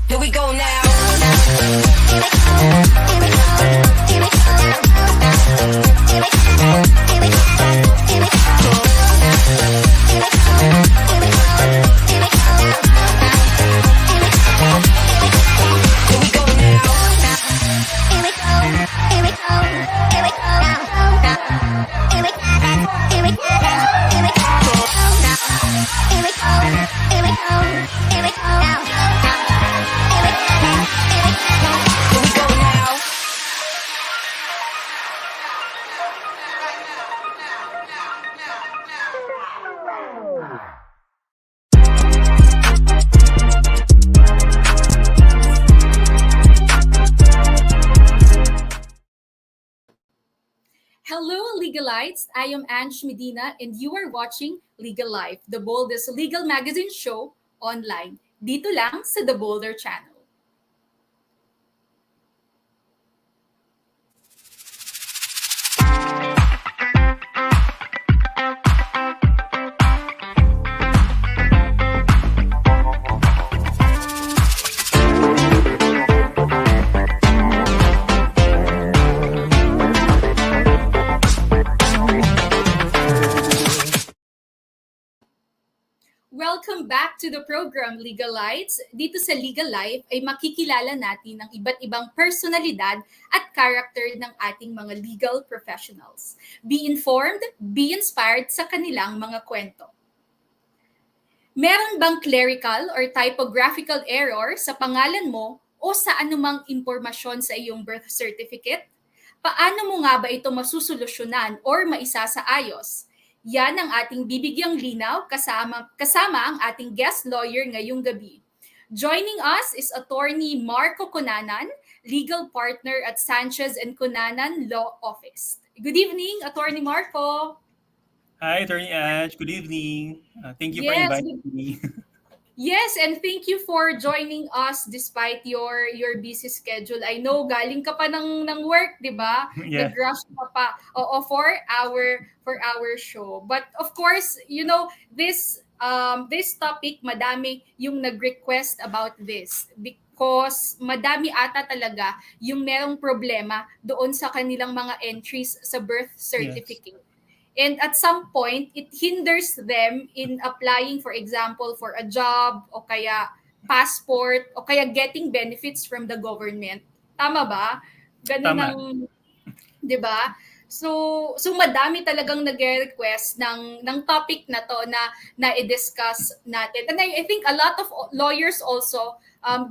Here we go now. Hello, Legalites! I am Ange Medina and you are watching Legal Life, the boldest legal magazine show online. Dito lang sa The Bolder Channel. Welcome back to the program, Legalites. Dito sa Legal Life ay makikilala natin ang iba't ibang personalidad at character ng ating mga legal professionals. Be informed, be inspired sa kanilang mga kwento. Meron bang clerical or typographical error sa pangalan mo o sa anumang impormasyon sa iyong birth certificate? Paano mo nga ba ito masusolusyonan or maisasaayos? Yan ang ating bibigyang linaw kasama ang ating guest lawyer ngayong gabi. Joining us is Attorney Marco Cunanan, legal partner at Sanchez and Cunanan Law Office. Good evening, Attorney Marco. Hi, Attorney Ange. Good evening. Thank you for inviting me. Yes, and thank you for joining us despite your busy schedule. I know galing ka pa ng work, 'di ba? Yeah. Nag-rush ka pa for our show. But of course, you know, this topic, madami yung nag-request about this because madami ata talaga yung merong problema doon sa kanilang mga entries sa birth certificate. Yes. And at some point, it hinders them in applying, for example, for a job o kaya passport o kaya getting benefits from the government. Tama ba? Ganun Tama. ang, 'di ba? So madami talagang nagre-request ng topic na to na i-discuss natin. And I think a lot of lawyers also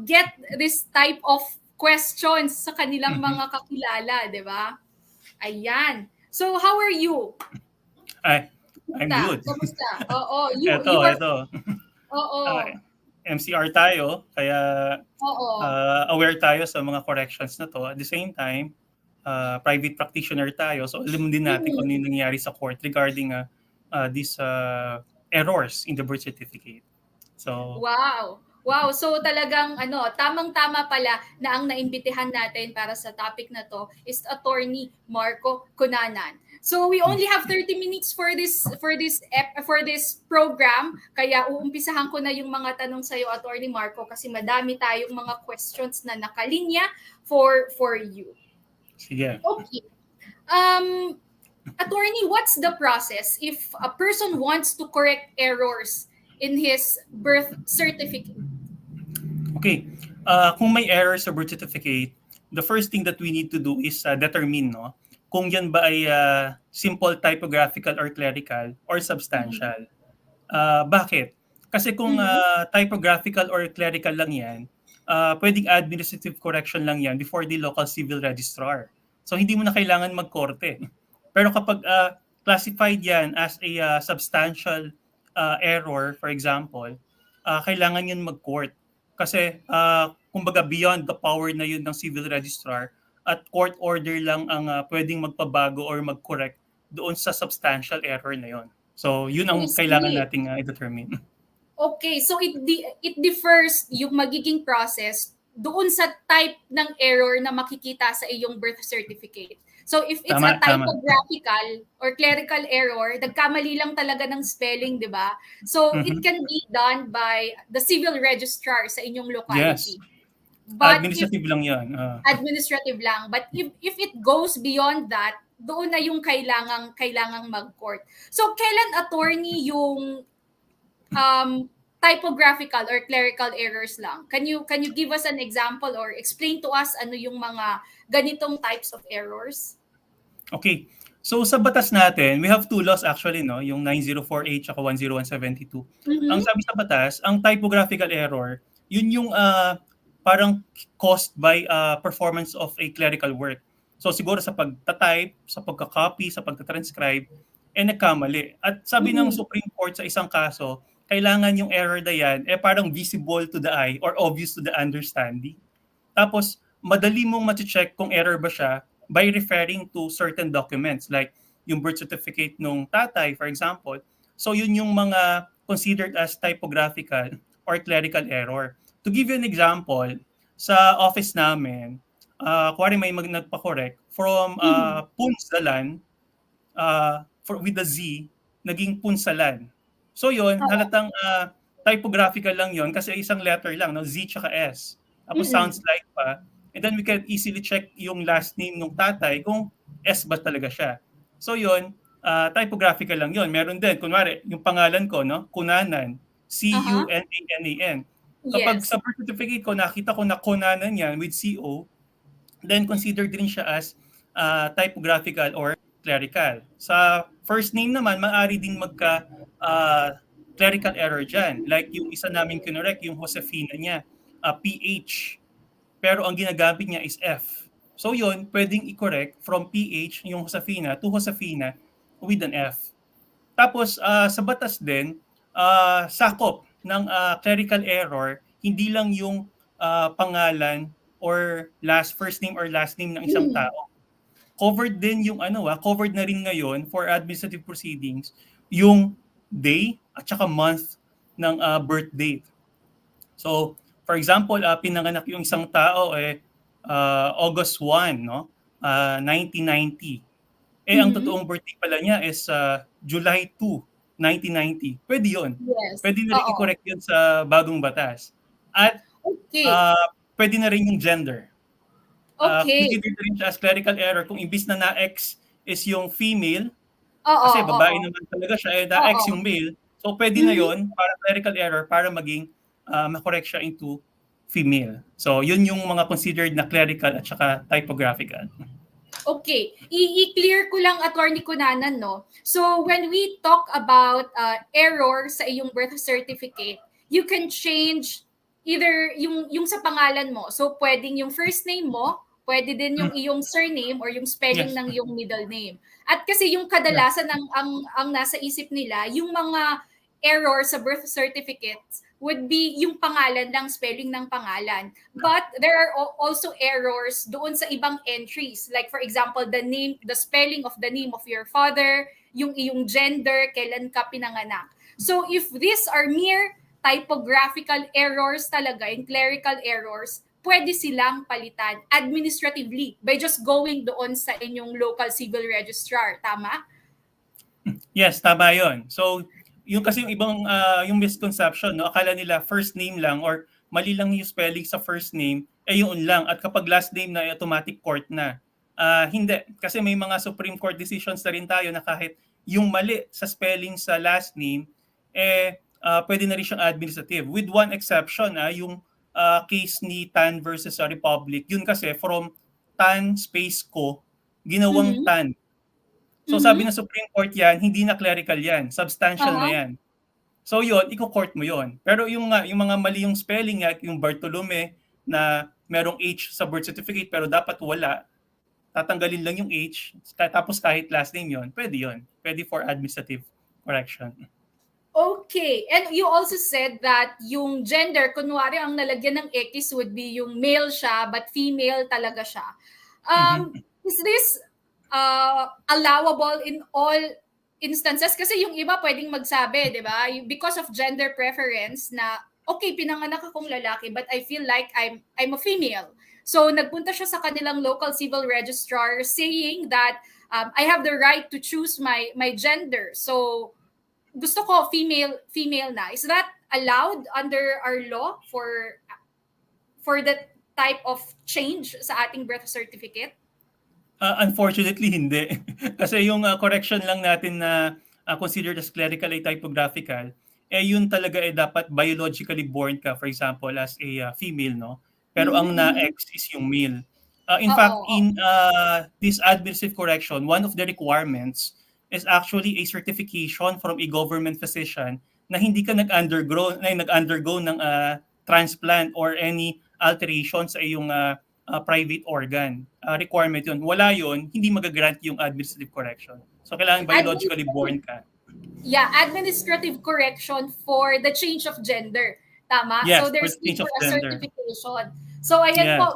get this type of questions sa kanilang Mhm. mga kakilala, 'di ba? Ayan. So how are you? Ay, I'm Kumusta? good. Kumusta? Oo, you Eto, are eto. Ah, oo. MCR tayo, kaya Oo. aware tayo sa mga corrections na 'to. At the same time, private practitioner tayo, so alam din natin kung ano Mm. yung nangyayari sa court regarding these errors in the birth certificate. So, Wow. Wow, so talagang ano, tamang-tama pala na ang naimbitahan natin para sa topic na to is Attorney Marco Cunanan. So we only have 30 minutes for this program, kaya uumpisahan ko na yung mga tanong sa iyo, Attorney Marco, kasi madami tayong mga questions na nakalinya for you. sige. Okay. Um Attorney, what's the process if a person wants to correct errors in his birth certificate? Okay. Kung may error sa birth certificate, the first thing that we need to do is determine no, kung yan ba ay simple typographical or clerical or Mhm. substantial. Bakit? Kasi kung Mhm. typographical or clerical lang yan, pwedeng administrative correction lang yan before the local civil registrar. So hindi mo na kailangan magkorte. Pero kapag classified yan as a substantial error, for example, kailangan yun mag-court. Kasi kumbaga beyond the power na yun ng civil registrar at court order lang ang pwedeng magpabago or mag-correct doon sa substantial error na yun. So, yun I ang kailangan see. nating i-determine. Okay, so it differs yung magiging process doon sa type ng error na makikita sa iyong birth certificate. So if it's a Tama, tama. typographical or clerical error, nagkamali lang talaga ng spelling, 'di ba? So it Mhm. can be done by the civil registrar sa inyong Yes. locality. But if Administrative lang yan. administrative lang, but if it goes beyond that, doon na yung kailangang mag-court. So kailan, attorney, yung typographical or clerical errors lang? Can you give us an example or explain to us ano yung mga ganitong types of errors? Okay. So sa batas natin, we have two laws actually, no? Yung 904H at 10172. Ang Mhm. sabi sa batas, ang typographical error, yun yung parang caused by performance of a clerical work. So siguro sa pagta-type, sa pagka-copy, sa pagta-transcribe, nagkamali. At sabi ng Mhm. Supreme Court sa isang kaso, kailangan yung error na yan parang visible to the eye or obvious to the understanding. Tapos, madali mong ma-check kung error ba siya by referring to certain documents like yung birth certificate nung tatay, for example. So, yun yung mga considered as typographical or clerical error. To give you an example, sa office namin, kuwari may nagpa-correct from Mhm. Punsalan with a Z, naging punsalan. So yun, Oo. halatang typographical lang yun kasi isang letter lang, no? Z tsaka S. Tapos sounds Mm. like pa. And then we can easily check yung last name ng tatay kung S ba talaga siya. So yun, typographical lang yun. Meron din, kunwari, yung pangalan ko, no? Cunanan. Aha. Cunanan. Kapag Yes. sa birth certificate ko, nakita ko na Cunanan yan with CO, then considered din siya as typographical or clerical. Sa first name naman, maaari ding magka clerical error dyan. Like yung isa namin kinorek, yung Josefina niya, PH. Pero ang ginagamit niya is F. So yun, pwedeng i-correct from PH, yung Josefina, to Josefina with an F. Tapos sa batas din, sakop ng clerical error, hindi lang yung pangalan or first name or last name ng isang Mhm. tao. Covered din yung covered na rin ngayon for administrative proceedings yung day at saka month ng birth date. So, for example, pinanganak yung isang tao August 1, no? 1990. Ang Mhm. totoong birthday pala niya is July 2, 1990. Pwede 'yun. Yes. Pwede na rin Oo. i-correct 'yun sa bagong batas. At Okay. pwede na rin yung gender. Okay. Considered rin siya as clerical error kung imbis na na-X is yung female, Oo, kasi babae oo. naman talaga siya, na-X Oo. yung male. So pwede na Mhm. 'yun para clerical error para maging makorek siya into female. So, yun yung mga considered na clerical at saka typographical. Okay, i-clear ko lang, Attorney Cunanan, no? So when we talk about error sa iyong birth certificate, you can change either yung sa pangalan mo. So pwedeng yung first name mo, pwede din yung iyong surname or yung spelling Yes. ng iyong middle name. At kasi yung Yeah. kadalasan ang nasa isip nila, yung mga error sa birth certificates would be yung pangalan lang, spelling ng pangalan. But there are also errors doon sa ibang entries. Like for example, the spelling of the name of your father, yung iyong gender, kailan ka pinanganak. So if these are mere typographical errors talaga, and clerical errors, pwede silang palitan administratively by just going doon sa inyong local civil registrar. Tama? Yes, tama 'yon. So, yung kasi yung ibang yung misconception, no, akala nila first name lang or mali lang yung spelling sa first name, yun lang at kapag last name na automatic court na. Hindi kasi may mga Supreme Court decisions na rin tayo na kahit yung mali sa spelling sa last name pwede na rin siyang administrative with one exception, yung case ni Tan versus Republic. Yun kasi from Tan space ko ginawang Mhm. Tan. So sabi ng Supreme Court yan, hindi na clerical yan, substantial na Uh-huh. yan. So yun, iko-court mo yun. Pero yung mga mali yung spelling, yung Bartolome na merong H sa birth certificate pero dapat wala, tatanggalin lang yung H, tapos kahit last name yun, pwede yun. Pwede for administrative correction. Okay. And you also said that yung gender, kunwari ang nalagyan ng X would be yung male siya, but female talaga siya. Is this allowable in all instances? Kasi yung iba pwedeng magsabi, di ba? Because of gender preference na, okay, pinanganak akong lalaki, but I feel like I'm a female. So nagpunta siya sa kanilang local civil registrar saying that I have the right to choose my gender. So gusto ko female na. Is that allowed under our law for that type of change sa ating birth certificate? Unfortunately, hindi. Kasi yung correction lang natin na considered as clerical ay typographical, yun talaga dapat biologically born ka, for example, as a female, no? Pero ang na-X is yung male. In Oo, fact, oo. in this administrative correction, one of the requirements is actually a certification from a government physician na hindi ka nag-undergo ng transplant or any alteration sa iyong private organ. Requirement yun. Wala yun, hindi magagrant yung administrative correction. So, kailangan biologically born ka. Yeah, administrative correction for the change of gender. Tama? Yes, So for there's the need change for of a gender. certification. So ayan Yes. po,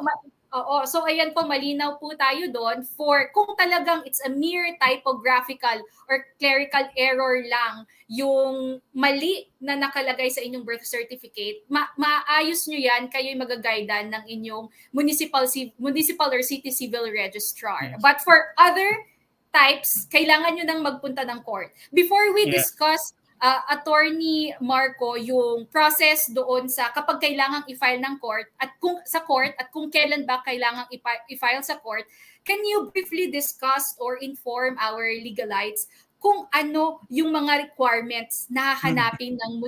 so ayan po, malinaw po tayo doon for kung talagang it's a mere typographical or clerical error lang yung mali na nakalagay sa inyong birth certificate, maayos nyo yan, kayo'y magaguidean ng inyong municipal or city civil registrar. Yes. But for other types, kailangan nyo nang magpunta ng court. Before we Yeah. discuss, Attorney Marco, yung process doon sa kapag kailangang i-file ng court at kung kailan ba kailangang i-file sa court, can you briefly discuss or inform our legalites kung ano yung mga requirements na hahanapin ng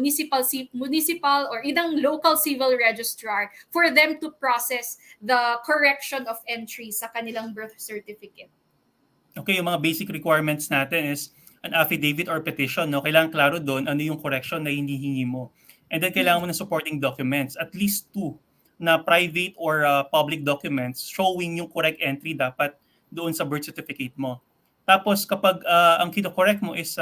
municipal or idang local civil registrar for them to process the correction of entry sa kanilang birth certificate? Okay, yung mga basic requirements natin is an affidavit or petition, no? Kailangan klaro doon ano yung correction na hinihingi mo. And then kailangan mo ng supporting documents, at least 2 na private or public documents showing yung correct entry dapat doon sa birth certificate mo. Tapos kapag ang kino-correct mo is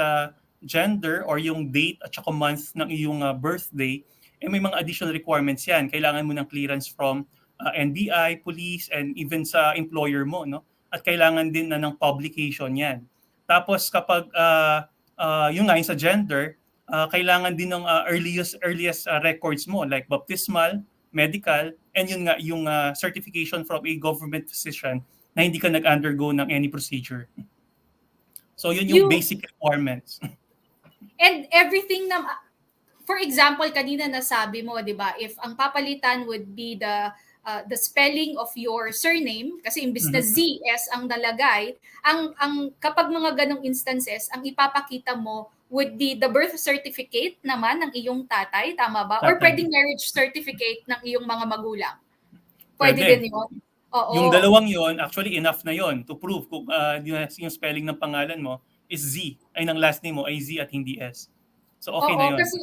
gender or yung date at saka month ng iyong birthday, may mga additional requirements yan. Kailangan mo ng clearance from NBI, police, and even sa employer mo, no? At kailangan din na ng publication yan. Tapos kapag yung nga yung sa gender, kailangan din ng earliest records mo like baptismal, medical, and yun nga yung certification from a government physician na hindi ka nag-undergo ng any procedure. So yun yung basic requirements. And everything na, for example, kanina nasabi mo, di ba, if ang papalitan would be the spelling of your surname, kasi imbis na ZS ang nalagay, ang kapag mga ganong instances, ang ipapakita mo would be the birth certificate naman ng iyong tatay, tama ba? Or Tatay. pwedeng marriage certificate ng iyong mga magulang? Pwede Pwede. din yun? Yung Oo. dalawang yon actually enough na yon to prove kung yung spelling ng pangalan mo is Z, ay ng last name mo ay Z at hindi S. So okay Oo, na yon. kasi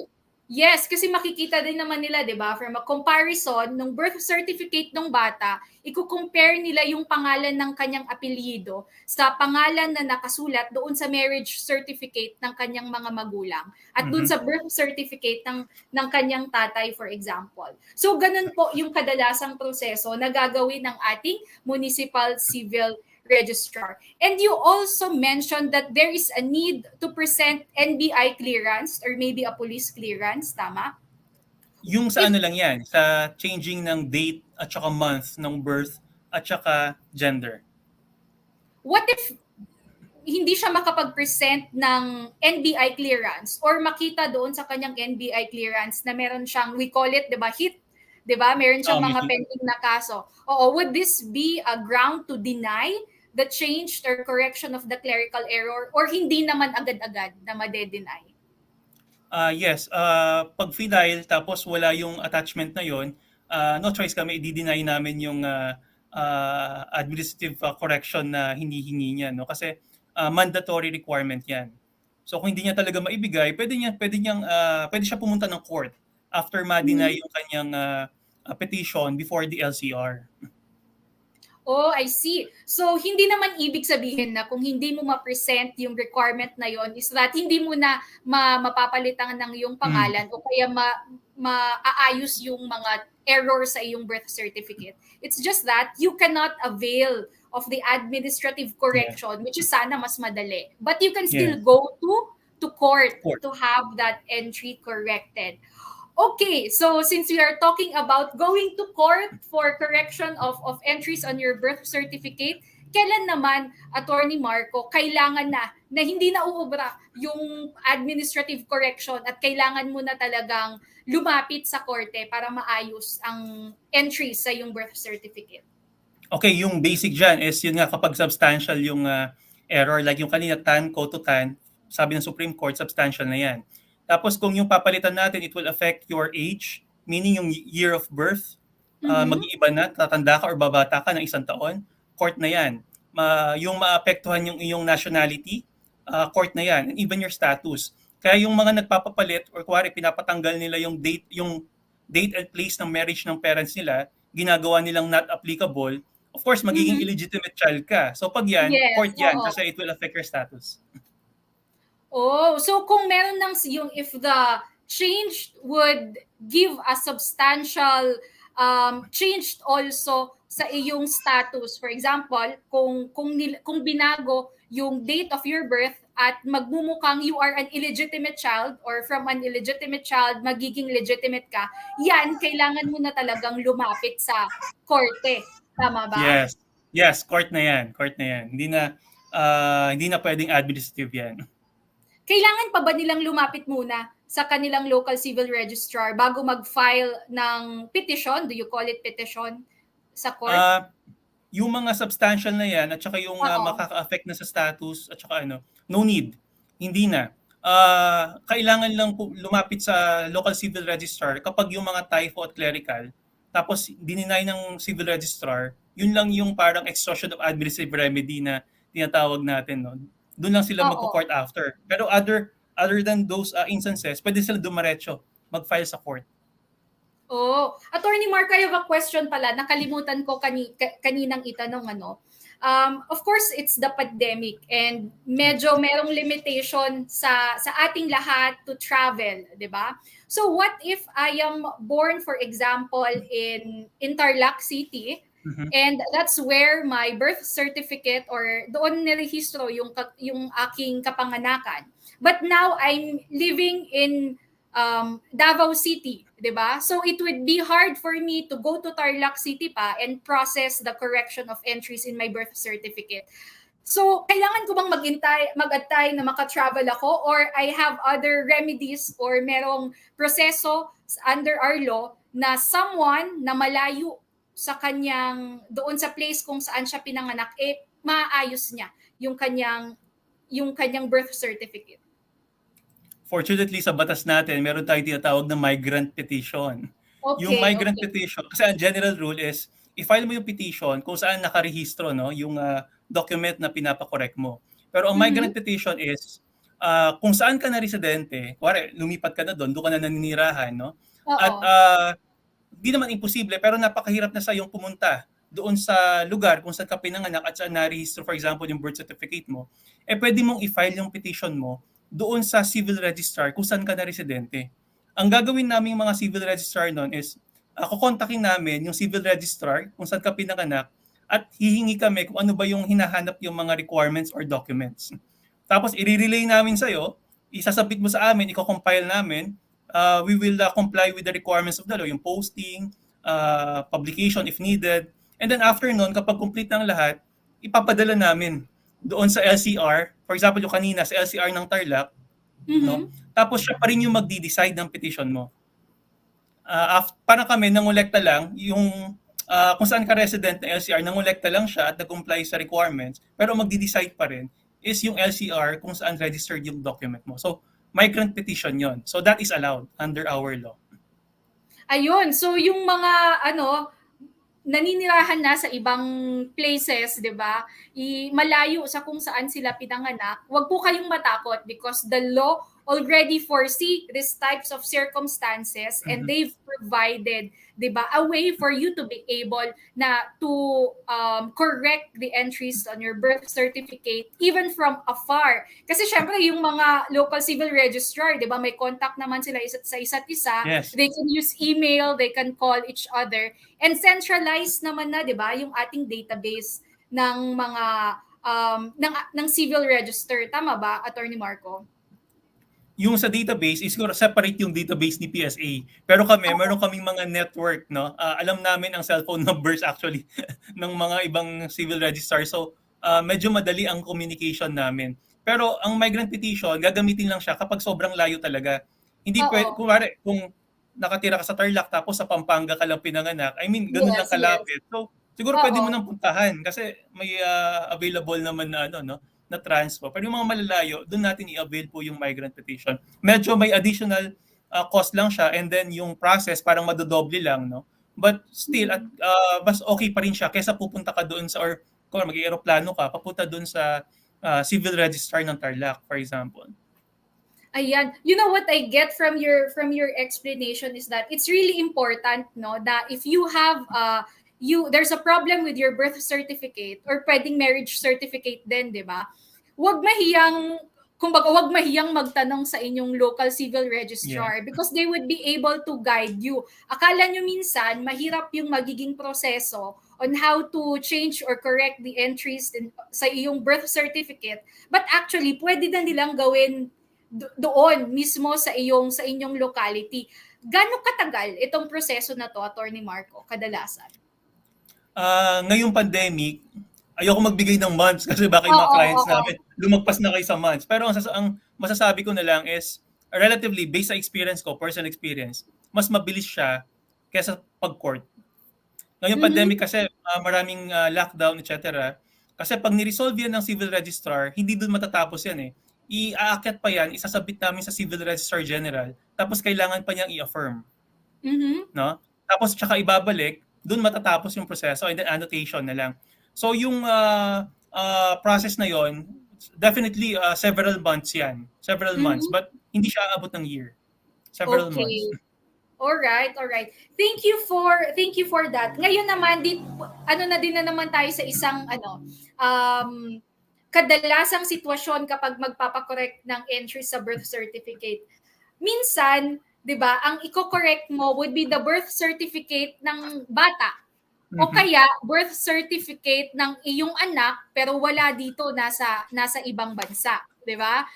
yes, kasi makikita din naman nila, 'di ba, from a comparison ng birth certificate ng bata, i-compare nila yung pangalan ng kanyang apelyido sa pangalan na nakasulat doon sa marriage certificate ng kanyang mga magulang at doon sa birth certificate ng kanyang tatay, for example. So ganun po yung kadalasang proseso na gagawin ng ating municipal civil registrar. And you also mentioned that there is a need to present NBI clearance or maybe a police clearance, tama? Yung sa If ano lang yan, sa changing ng date at saka month ng birth at saka gender. what if hindi siya makapag-present ng NBI clearance or makita doon sa kanyang NBI clearance na meron siyang, we call it, 'di ba, hit, 'di ba? Meron siyang May mga hit. pending na kaso. Oo, would this be a ground to deny the change or correction of the clerical error or hindi naman agad-agad na made-deny? Yes, pag file tapos wala yung attachment na yon, no choice kami, i-deny namin yung administrative correction na hinihingi niya, no? Kasi mandatory requirement 'yan. So kung hindi niya talaga maibigay, pwede siya pumunta ng court after ma-deny yung kanyang petition before the LCR. Oh, I see. So, hindi naman ibig sabihin na kung hindi mo ma-present yung requirement na yon is that hindi mo na mapapalitan ng iyong Mm, pangalan o kaya maaayos yung mga error sa iyong birth certificate. It's just that you cannot avail of the administrative yeah. correction, which is sana mas madali. But you can still Yes. go to court Court. to have that entry corrected. Okay, so since we are talking about going to court for correction of entries on your birth certificate, kailan naman, Attorney Marco, kailangan na hindi na uubra yung administrative correction at kailangan mo na talagang lumapit sa korte para maayos ang entries sa yung birth certificate? Okay, yung basic dyan is yun nga kapag substantial yung error, like yung kanina tan, koto tan, sabi ng Supreme Court, substantial na yan. Tapos kung yung papalitan natin, it will affect your age, meaning yung year of birth, Mhm. mag-iiba na, tatanda ka or babata ka ng 1 taon, court na yan. Yung maapektuhan yung iyong nationality, court na yan, and even your status. Kaya yung mga nagpapapalit or kuwari pinapatanggal nila yung date and place ng marriage ng parents nila, ginagawa nilang not applicable, of course, magiging Mhm. illegitimate child ka. So pag yan, Yes, court yan oo. kasi it will affect your status. Oh, so kung meron ng yung if the change would give a substantial change also sa iyong status. For example, kung binago yung date of your birth at magmumukhang you are an illegitimate child or from an illegitimate child magiging legitimate ka, yan kailangan mo na talagang lumapit sa korte. Tama ba? Yes. Yes, court na yan. Court na yan. Hindi na pwedeng administrative yan. Kailangan pa ba nilang lumapit muna sa kanilang local civil registrar bago mag-file ng petition? Do you call it petition sa court? Uh, yung mga substantial na yan at saka yung Oo. makaka-affect na sa status at saka no need. Hindi na. Kailangan lang lumapit sa local civil registrar kapag yung mga typho at clerical, tapos dininay ng civil registrar, yun lang yung parang exhaustion of administrative remedy na tinatawag natin. No? Doon lang sila Oo. magko-court after. Pero other than those instances, pwede sila dumaretso, mag-file sa court. Oh, Attorney Mark, I have a question pala. Nakalimutan ko kaninang itanong of course, it's the pandemic and medyo merong limitation sa ating lahat to travel, 'di ba? So what if I am born, for example, in Tarlac City, Mhm. and that's where my birth certificate or doon nirehistro yung aking kapanganakan. But now I'm living in Davao City, 'di ba? So it would be hard for me to go to Tarlac City pa and process the correction of entries in my birth certificate. So, kailangan ko bang mag-antay na maka-travel ako or I have other remedies or merong proseso under our law na someone na malayo sa kanyang doon sa place kung saan siya pinanganak maayos niya yung kanyang birth certificate. Fortunately, sa batas natin, meron tayong tinatawag na migrant petition. Yung Okay, migrant okay. petition, kasi ang general rule is, i-file mo yung petition kung saan nakarehistro, no, yung document na pinapakorek mo. Pero ang migrant Mhm. petition is, kung saan ka na residente, kuwari, lumipat ka na doon ka na naninirahan, no? At Oo. di naman imposible, pero napakahirap na sa yung pumunta doon sa lugar kung saan ka pinanganak at saan na-register, for example, yung birth certificate mo, pwede mong i-file yung petition mo doon sa civil registrar kung saan ka na residente. Ang gagawin namin mga civil registrar noon is, kukontakin namin yung civil registrar kung saan ka pinanganak at hihingi kami kung ano ba yung hinahanap yung mga requirements or documents. Tapos i-relay namin sa'yo, isasabit mo sa amin, i-compile namin, we will comply with the requirements of the law, yung posting, publication if needed. And then after nun, kapag complete ng lahat, ipapadala namin doon sa LCR. For example, yung kanina sa LCR ng Tarlac, no? Mhm. Tapos siya pa rin yung magdi-decide ng petition mo. Parang kami, nangolekta lang, yung kung saan ka resident ng LCR, nangolekta lang siya at nag-comply sa requirements, pero magdi-decide pa rin is yung LCR kung saan registered yung document mo. So, migrant petition yon. So, that is allowed under our law. Ayun, so yung mga ano, naninirahan na sa ibang places, 'di ba? Malayo sa kung saan sila pinanganak. Huwag po kayong matakot because the law already foresee these types of circumstances and Mhm. they've provided, 'di ba, a way for you to be able na to correct the entries on your birth certificate even from afar. Kasi syempre yung mga local civil registrar, 'di ba, may contact naman sila sa isa't isa. Yes. They can use email, they can call each other. And centralized naman na, 'di ba, yung ating database ng mga ng civil register. Tama ba, Attorney Marco? Yung sa database is siguro separate yung database ni PSA. Pero kami, Oo. meron kaming mga network, no? Alam namin ang cellphone numbers actually ng mga ibang civil registrar. So, medyo madali ang communication namin. Pero ang migrant petition, gagamitin lang siya kapag sobrang layo talaga. Hindi pwede, Oo. kung nakatira ka sa Tarlac tapos sa Pampanga ka lang pinanganak, I mean, ganun lang Yes, yes. kalapit. So, siguro pwede mo Oo. nang puntahan kasi may available naman na ano, no? Na transpo. Pero yung mga malalayo, doon natin i-avail po yung migrant petition. Medyo may additional cost lang siya and then yung process parang madodoble lang, no? But still, at Mhm. mas okay pa rin siya kaysa pupunta ka doon sa, or kung mag-aeroplano ka, papunta doon sa civil registrar ng Tarlac, for example. Ayan. You know what I get from your explanation is that it's really important, no, that if you have there's a problem with your birth certificate or pwedeng marriage certificate din, 'di ba? Huwag mahiyang kumbaga wag mahiyang magtanong sa inyong local civil Yes. registrar because they would be able to guide you. Akala nyo minsan mahirap yung magiging proseso on how to change or correct the entries sa iyong birth certificate, but actually pwede na nilang gawin doon mismo sa inyong locality. Gaano katagal itong proseso na to, Attorney Marco, kadalasan? Ngayong pandemic, ayoko magbigay ng months kasi baka yung mga Oo, clients oo. namin lumagpas na kayo sa months. Pero ang masasabi ko na lang is, relatively, based sa experience ko, personal experience, mas mabilis siya kaysa pag-court. Ngayong Mhm. pandemic kasi maraming lockdown, etc. Kasi pag ni-resolve yan ng civil registrar, hindi doon matatapos yan eh. Iaakyat pa yan, isasabit namin sa civil registrar general, tapos kailangan pa niyang i-affirm. Mhm. No? Tapos tsaka ibabalik, doon matatapos yung proseso and then annotation na lang. So yung process na yon, definitely several months yan. Several months. Mhm. But hindi siya aabot ng year. Several months. Okay. All right, all right. Thank you for that. Ngayon naman ano na din na naman tayo sa isang um kadalasang sitwasyon kapag magpapakorek ng entry sa birth certificate. Minsan, 'di ba, ang iko-correct mo would be the birth certificate ng bata o Mhm. kaya birth certificate ng iyong anak pero wala dito, nasa ibang bansa, 'di ba?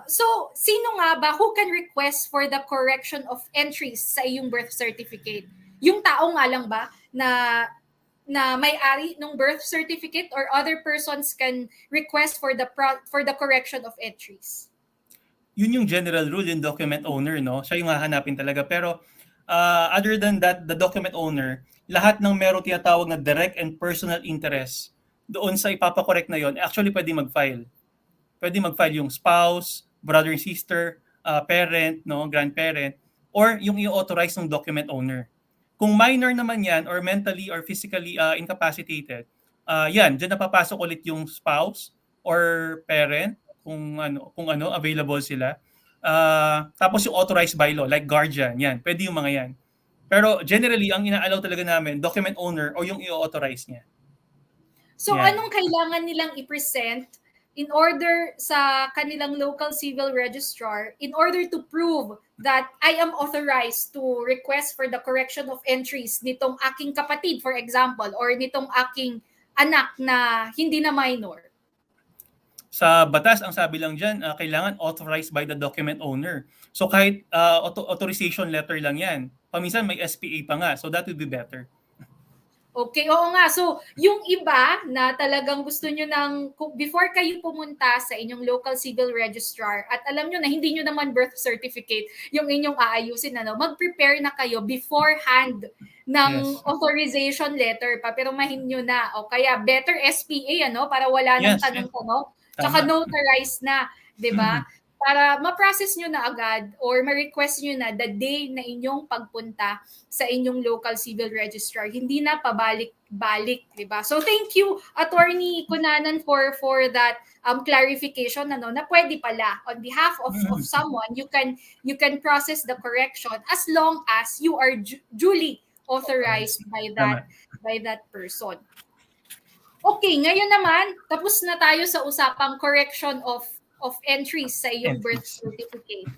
So sino nga ba who can request for the correction of entries sa iyong birth certificate? Yung tao nga lang ba na may-ari ng birth certificate or other persons can request for the correction of entries? Yun yung general rule, yung document owner, no? Siya yung hahanapin talaga. Pero other than that, the document owner, lahat ng meron tinatawag na direct and personal interest doon sa ipapakorek na yon, actually pwede mag-file. Pwede mag-file yung spouse, brother and sister, parent, no, grandparent, or yung i-authorize ng document owner. Kung minor naman yan or mentally or physically incapacitated, yan, diyan napapasok ulit yung spouse or parent kung ano available sila. Tapos yung authorized by law like guardian, yan, pwede yung mga yan. Pero generally, ang ina-allow talaga namin, document owner o yung i-authorize niya. So Yan. anong kailangan nilang i-present in order sa kanilang local civil registrar in order to prove that I am authorized to request for the correction of entries nitong aking kapatid, for example, or nitong aking anak na hindi na minor? Sa batas, ang sabi lang dyan, kailangan authorized by the document owner. So kahit authorization letter lang yan. Paminsan may SPA pa nga, so that would be better. Okay, oo nga. So, yung iba na talagang gusto nyo before kayo pumunta sa inyong local civil registrar at alam nyo na hindi nyo naman birth certificate yung inyong aayusin, mag-prepare na kayo beforehand ng authorization letter pa, pero mahin nyo na. O kaya better SPA, para wala nang tanong-tanong. Tsaka notarized na, di ba? Para ma-process nyo na agad or ma-request nyo na the day na inyong pagpunta sa inyong local civil registrar. Hindi na pabalik-balik, di ba? So thank you, Attorney Cunanan, for that clarification na pwede pala on behalf of someone you can process the correction as long as you are duly authorized by that person. Okay, ngayon naman tapos na tayo sa usapang correction of entries sa iyong birth certificate.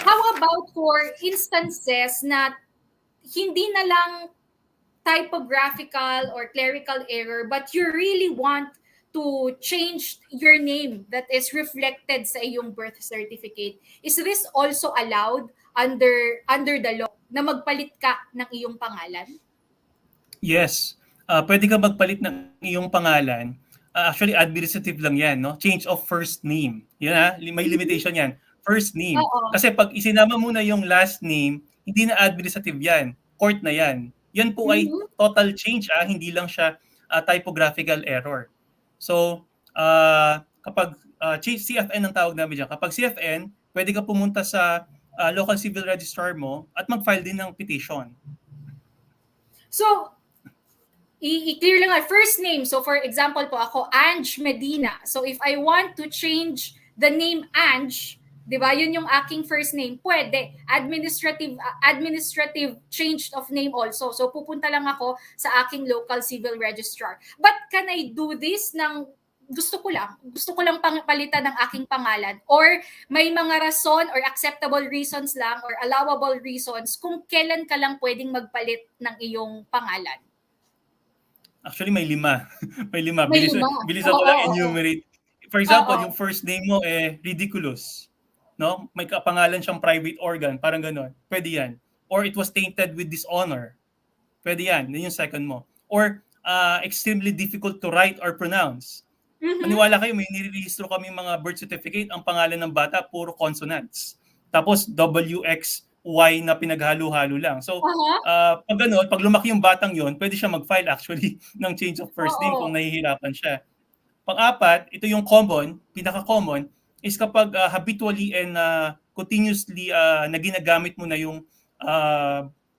How about for instances na hindi na lang typographical or clerical error but you really want to change your name that is reflected sa iyong birth certificate? Is this also allowed under the law na magpalit ka ng iyong pangalan? Yes. Pwede ka magpalit ng iyong pangalan. Actually, administrative lang yan, no? Change of first name. Yan may limitation yan. First name. Kasi pag isinama mo na yung last name, hindi na administrative yan. Court na yan. Yan po ay total change, hindi lang siya typographical error. So, kapag CFN ang tawag namin dyan, kapag CFN, pwede ka pumunta sa local civil registrar mo at mag-file din ng petition. So, i-clear lang first name. So for example po ako, Ange Medina. So if I want to change the name Ange, 'di ba? Yun yung aking first name. Pwede. Administrative change of name also. So pupunta lang ako sa aking local civil registrar. But can I do this gusto ko lang palitan ng aking pangalan, or may mga rason or acceptable reasons lang or allowable reasons kung kailan ka lang pwedeng magpalit ng iyong pangalan? Actually, may 5. May 5. Bilis ako lang enumerate. For example, yung first name mo ridiculous. No? May kapangalan siyang private organ, parang gano'n. Pwede yan. Or it was tainted with dishonor. Pwede yan. Yun yung second mo. Or extremely difficult to write or pronounce. Maniwala kayo, may nirehistro kami mga birth certificate, ang pangalan ng bata, puro consonants. Tapos WX, Y na pinaghalo-halo lang. So, pag lumaki yung batang yon, pwede siya mag-file actually ng change of first name kung nahihirapan siya. Pang-apat, ito yung pinaka-common, is kapag habitually and continuously na ginagamit mo na yung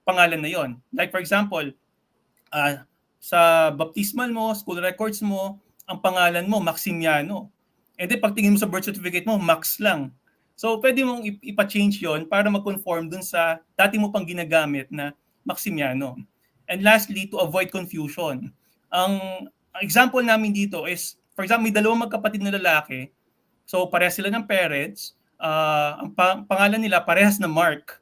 pangalan na yon. Like for example, sa baptismal mo, school records mo, ang pangalan mo, Maximiano. And then pagtingin mo sa birth certificate mo, Max lang. So, pwede mong ipa-change yon para mag-conform dun sa dati mo pang ginagamit na Maximiano. And lastly, to avoid confusion. Ang example namin dito is, for example, may dalawang magkapatid na lalaki. So, parehas sila ng parents. Ang pangalan nila, parehas na Mark.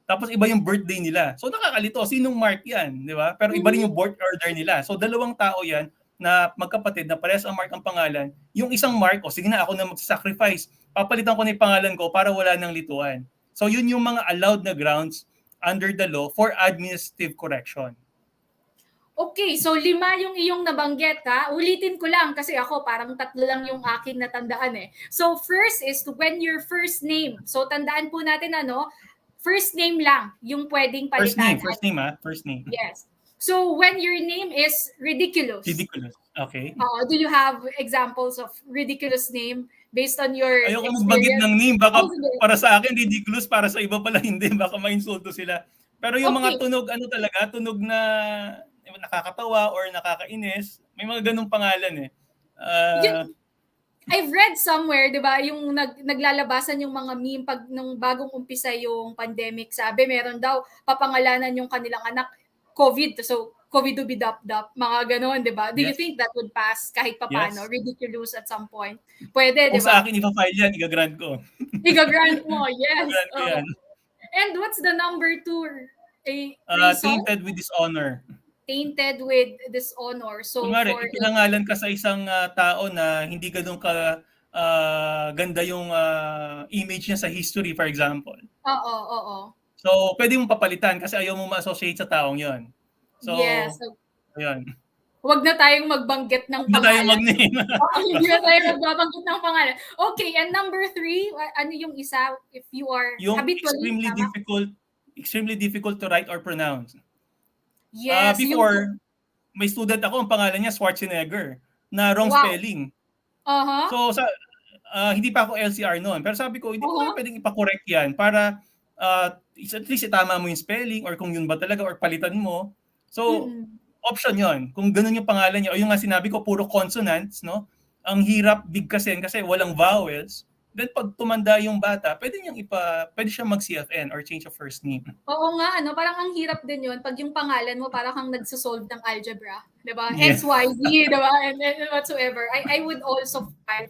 Tapos, iba yung birthday nila. So, nakakalito. Sinong Mark yan? Di ba? Pero iba rin yung birth order nila. So, dalawang tao yan na magkapatid na parehas ang Mark ang pangalan. Yung isang Mark, sige na, ako na mag-sacrifice. Papalitan ko na yung pangalan ko para wala nang lituan. So yun yung mga allowed na grounds under the law for administrative correction. Okay, so 5 yung iyong nabanggit Ulitin ko lang kasi ako parang 3 lang yung aking natandaan So first is when your first name. So tandaan po natin first name lang yung pwedeng palitan. First name. Yes. So when your name is ridiculous. Ridiculous. Okay. Do you have examples of ridiculous name based on your Ayoko magbanggit experience. ng name. Baka Oh, sige. para sa akin ridiculous, para sa iba pala hindi. Baka mainsulto sila. Pero yung mga Okay. tunog, ano talaga, tunog na nakakatawa or nakakainis, may mga ganung pangalan eh. Yun, I've read somewhere, 'di ba, yung naglalabasan yung mga meme pag nung bagong umpisa yung pandemic, sabi meron daw papangalanan yung kanilang anak COVID, so COVID-dubidap-dap, mga gano'n, 'di ba? Do you Yes, think that would pass kahit papaano? yes. Ridiculous at some point. Pwede, 'di Kung sa ba? akin ipa-file yan, iga-grant ko. Iga-grant mo, yes. Iga-grant ko yan. And what's the number 2 reason? Tainted with dishonor. Tainted with dishonor. So Kunwari, for a ipinangalan ka sa isang tao na hindi ganun ka ganda yung image niya sa history, for example. oo, oo. So, pwede mong papalitan kasi ayaw mong ma-associate sa taong yon. So, Yes. ayun. Huwag na tayong magbanggit ng Huwag na tayong pangalan. mag-name. Oo, hindi na tayo magbabanggit ng pangalan. Okay, and number 3, ano yung isa if you are Yung habitually, tama? extremely difficult to write or pronounce. Yes, yung Before, may student ako, ang pangalan niya Schwarzenegger, na wrong wow. spelling. Uh-huh. So, hindi pa ako LCR noon. Pero sabi ko, hindi ko Uh-huh. pwedeng ipa-correct yan para at least itama mo yung spelling or kung yun ba talaga or palitan mo. So, option yon. Kung ganun yung pangalan niya o yung nga sinabi ko, puro consonants, no? Ang hirap bigkasin kasi walang vowels. Then pag tumanda yung bata, pwede siyang mag-CFN or change of first name. Oo nga, ano, parang ang hirap din yun pag yung pangalan mo parang kang nagsosolve ng algebra, 'di ba? Yeah. XYZ, 'di ba? And whatsoever. I would also file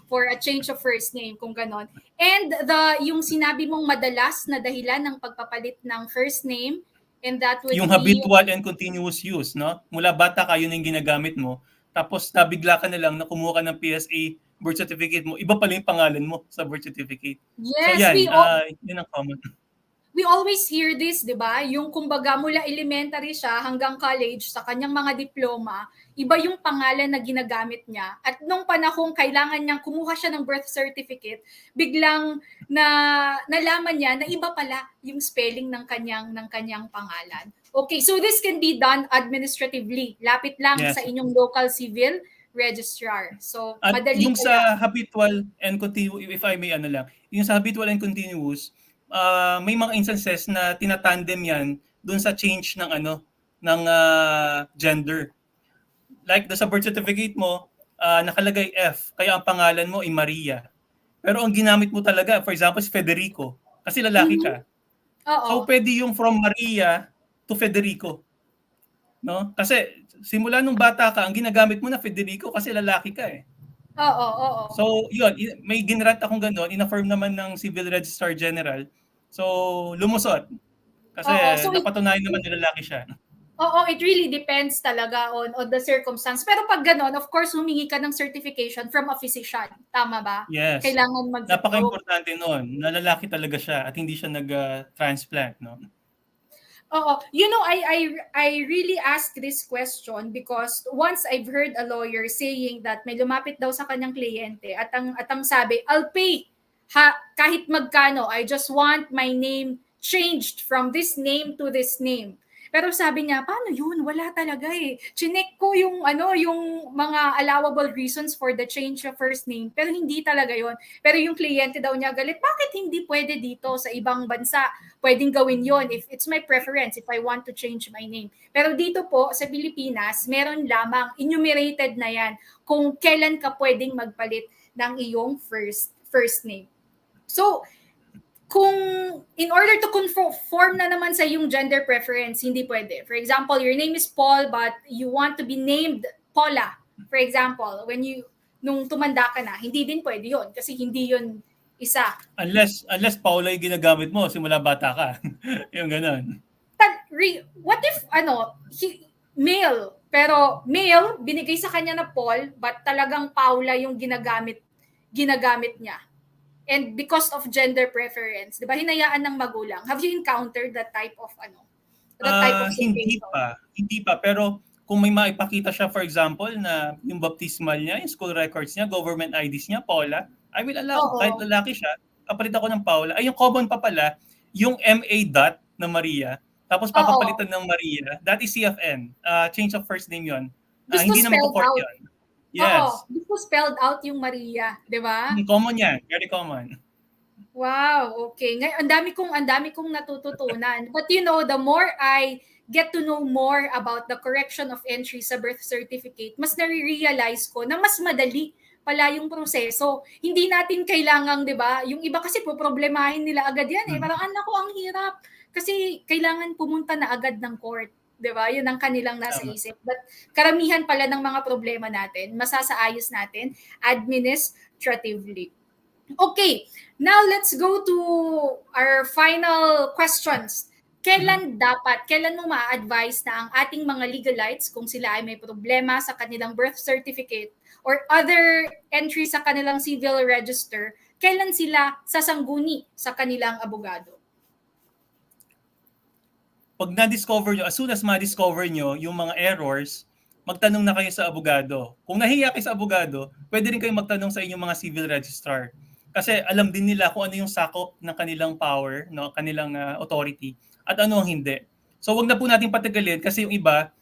for a change of first name kung ganon. And yung sinabi mong madalas na dahilan ng pagpapalit ng first name, and that would Yung be habitual and continuous use, no? Mula bata ka, yun yung ginagamit mo. Tapos nabigla ka na lang na kumuha ka ng PSA birth certificate mo, iba pala yung pangalan mo sa birth certificate. So yes, yan, yun ang common. we always hear this, 'di ba? Yung kumbaga mula elementary siya hanggang college sa kanyang mga diploma, iba yung pangalan na ginagamit niya. At nung panahong kailangan niyang kumuha siya ng birth certificate, biglang nalaman niya na iba pala yung spelling ng kanyang pangalan. Okay, so this can be done administratively. Lapit lang Yes. sa inyong local civil registrar. So, At madali yung kaya. sa habitual and continuous, if I may yung sa habitual and continuous, may mga instances na tinatandem yan dun sa change ng gender. Like sa birth certificate mo, nakalagay F, kaya ang pangalan mo ay Maria. Pero ang ginamit mo talaga, for example, si Federico, kasi lalaki ka. Oo. So pwede yung from Maria to Federico. No? Kasi simula nung bata ka, ang ginagamit mo na Federico kasi lalaki ka eh. Oo. So, yun, may ginrant akong gano'n, in-affirm naman ng Civil Registrar General. So, lumusot. Kasi So napatunayan naman na lalaki siya. Oo, it really depends talaga on the circumstance. Pero pag gano'n, of course, humingi ka ng certification from a physician. Tama ba? Yes. Kailangan mag-approve. Napaka-importante noon na lalaki talaga siya at hindi siya nag-transplant, no? Oo. You know, I really ask this question because once I've heard a lawyer saying that may lumapit daw sa kanyang kliyente at ang sabi, I'll pay kahit magkano. I just want my name changed from this name to this name. Pero sabi niya, paano yun? Wala talaga eh. Chinek ko yung mga allowable reasons for the change of first name, pero hindi talaga yon. Pero yung kliyente daw niya galit, bakit hindi pwede dito sa ibang bansa? Pwedeng gawin yon if it's my preference, if I want to change my name. Pero dito po sa Pilipinas, meron lamang enumerated na yan kung kailan ka pwedeng magpalit ng iyong first name. So, kung in order to conform na naman sa yung gender preference, hindi pwede. For example, your name is Paul but you want to be named Paula. For example, nung tumanda ka na, hindi din pwede yun kasi hindi yun isa. Unless Paula yung ginagamit mo simula bata ka. Yung ganun. What if male, pero male, binigay sa kanya na Paul but talagang Paula yung ginagamit niya. And because of gender preference, 'di ba? Hinayaan ng magulang. Have you encountered that type of situation? Hindi pa, pero kung may maipakita siya, for example, na yung baptismal niya, yung school records niya, government IDs niya, Paula, I will allow. Kahit lalaki siya, kapalit ako ng Paula. Ay, yung common pa pala, yung MA dot na Maria, tapos papapalitan ng Maria, that is CFN. Change of first name yon. Gusto Hindi na spelled magpo-port out. yun. Yes. Hindi ko spelled out yung Maria, di ba? Common yan. Very common. Wow, okay. Ngayon, ang dami kong natututunan. But the more I get to know more about the correction of entry sa birth certificate, mas nare-realize ko na mas madali pala yung proseso. Hindi natin kailangang, 'di ba? Yung iba kasi poproblemahin nila agad 'yan eh. Parang anak ko ang hirap kasi kailangan pumunta na agad ng court. 'Di ba? Yun ang kanilang nasa Tama. isip. But karamihan pala ng mga problema natin, masasaayos natin administratively. Okay, now let's go to our final questions. Kailan mo ma-advise na ang ating mga legalites kung sila ay may problema sa kanilang birth certificate or other entry sa kanilang civil register, kailan sila sasangguni sa kanilang abogado? Pag na-discover nyo, as soon as ma-discover nyo yung mga errors, magtanong na kayo sa abogado. Kung nahiya kayo sa abogado, pwede rin kayong magtanong sa inyong mga civil registrar. Kasi alam din nila kung ano yung sakop ng kanilang power, no, kanilang authority, at ano ang hindi. So wag na po natin patagalin kasi yung iba,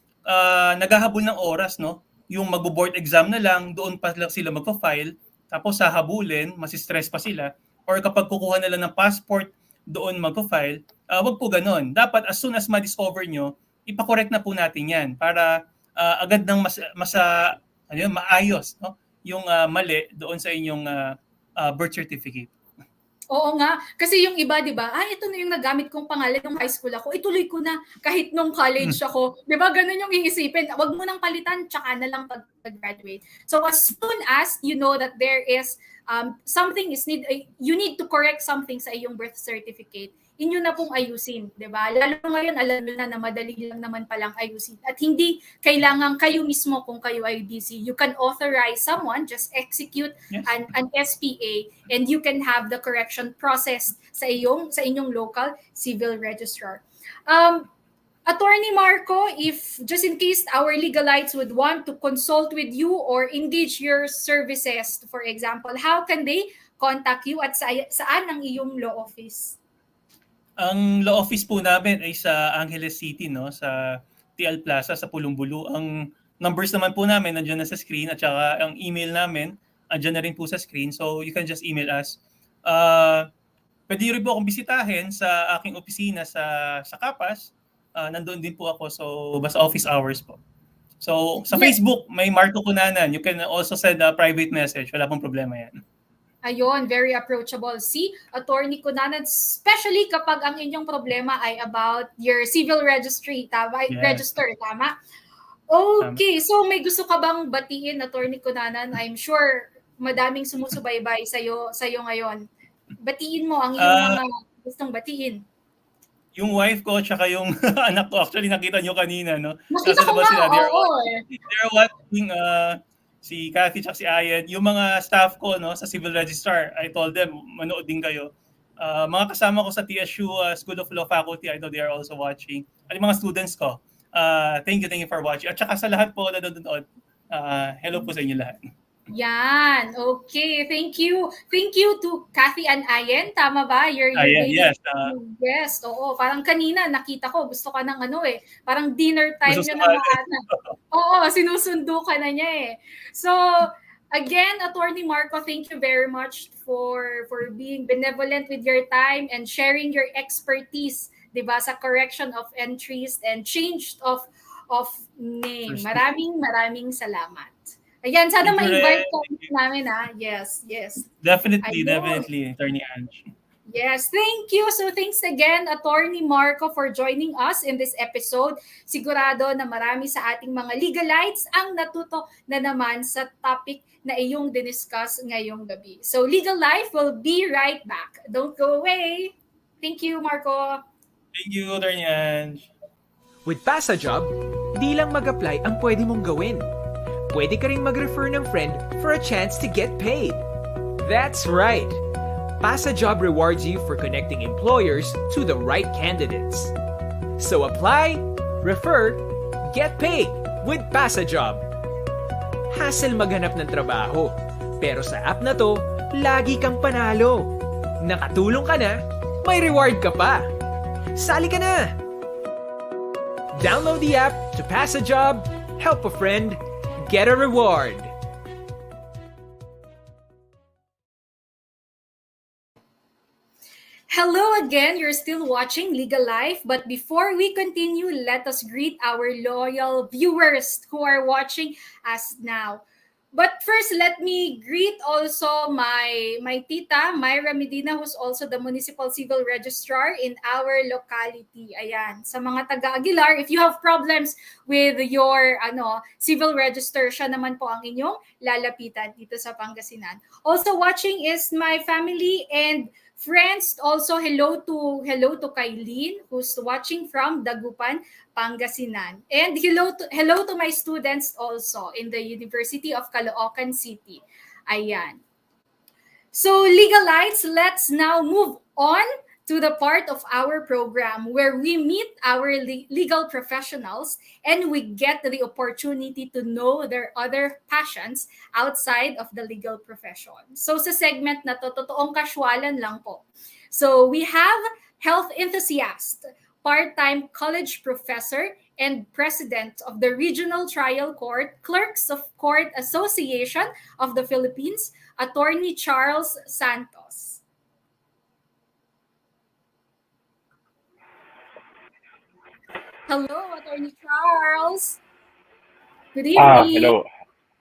naghahabol ng oras, no? Yung magbo-board exam na lang, doon pa lang sila magpa-file, tapos hahabulin, masistress pa sila. Or kapag kukuha na lang ng passport, doon magpa-file, wag po ganon. Dapat as soon as ma-discover nyo, ipakorek na po natin yan para agad nang maayos, no? Yung mali doon sa inyong birth certificate. Oo nga. Kasi yung iba, di ba, ito na yung nagamit kong pangalan nung high school ako. Ituloy ko na kahit nung college ako. Di ba, ganun yung iisipin. Wag mo nang palitan, tsaka na lang pag-graduate. So as soon as you know that there is something you need to correct something sa iyong birth certificate, inyo na pong ayusin, di ba? Lalo ngayon, alam nyo na madali lang naman palang ayusin. At hindi kailangan kayo mismo kung kayo ay busy. You can authorize someone, just execute an SPA, and you can have the correction process sa inyong local civil registrar. Attorney Marco, if just in case our legalites would want to consult with you or engage your services, for example, how can they contact you at saan ang iyong law office? Ang law office po namin ay sa Angeles City, no, sa TL Plaza sa Pulumbulu. Ang numbers naman po namin nandiyan na sa screen at saka ang email namin nandiyan na rin po sa screen. So you can just email us. Pwede rin po akong bisitahin sa aking opisina sa Capas. Nandoon din po ako, so basta office hours po. So sa Facebook may Marco Cunanan. You can also send a private message. Wala pong problema yan. Ayun, very approachable. See, Attorney Cunanan, especially kapag ang inyong problema ay about your civil registry, register, tama? Okay, so may gusto ka bang batiin, Attorney Cunanan? I'm sure madaming sumusubaybay sa'yo ngayon. Batiin mo ang iyong mga gustong batiin. Yung wife ko tsaka yung anak ko, actually nakita nyo kanina, no? Nakita ko nga, They're watching si Cathy at si Ayan, yung mga staff ko, no, sa civil registrar, I told them manood din kayo. Mga kasama ko sa TSU School of Law faculty, I know they are also watching. At yung mga students ko, thank you for watching. At saka sa lahat po na nanonood, hello po sa inyo lahat. Yan, okay. Thank you to Cathy and Ayan. Tama ba? Ayan, yes. Yes, oo. Parang kanina nakita ko, gusto ka ng parang dinner time niya na maana. Oo, sinusundo ka na niya eh. So, again, Attorney Marco, thank you very much for being benevolent with your time and sharing your expertise, 'di ba, sa correction of entries and change of name. Maraming salamat. Ayan, sana ma-invite ko namin Yes. Definitely, Attorney Ange. Yes, thank you. So thanks again, Attorney Marco, for joining us in this episode. Sigurado na marami sa ating mga legalites ang natuto na naman sa topic na iyong diniscuss ngayong gabi. So Legal Life will be right back. Don't go away. Thank you, Marco. Thank you, Attorney Ange. With PasaJob, di lang mag-apply ang pwede mong gawin. Pwede ka rin mag-refer ng friend for a chance to get paid. That's right! PasaJob rewards you for connecting employers to the right candidates. So apply, refer, get paid with PasaJob. Hassle maghanap ng trabaho, pero sa app na to, lagi kang panalo. Nakatulong ka na, may reward ka pa. Sali ka na! Download the app to PasaJob, help a friend, get a reward. Hello again. You're still watching Legal Life, but before we continue, let us greet our loyal viewers who are watching us now. But first, let me greet also my tita, Myra Medina, who's also the Municipal Civil Registrar in our locality. Ayan. Sa mga taga-Aguilar, if you have problems with your civil register, siya naman po ang inyong lalapitan dito sa Pangasinan. Also watching is my family and friends. Also hello to Kailin, who's watching from Dagupan, Pangasinan. And hello to my students also in the University of Caloocan City. Ayan. So legalites, let's now move on to the part of our program where we meet our legal professionals and we get the opportunity to know their other passions outside of the legal profession. So sa segment na to, totoong kaswalan lang po. So we have health enthusiast, part-time college professor, and president of the Regional Trial Court Clerks of Court Association of the Philippines, Attorney Charles Santos. Hello, Attorney Charles. Good evening. Hello.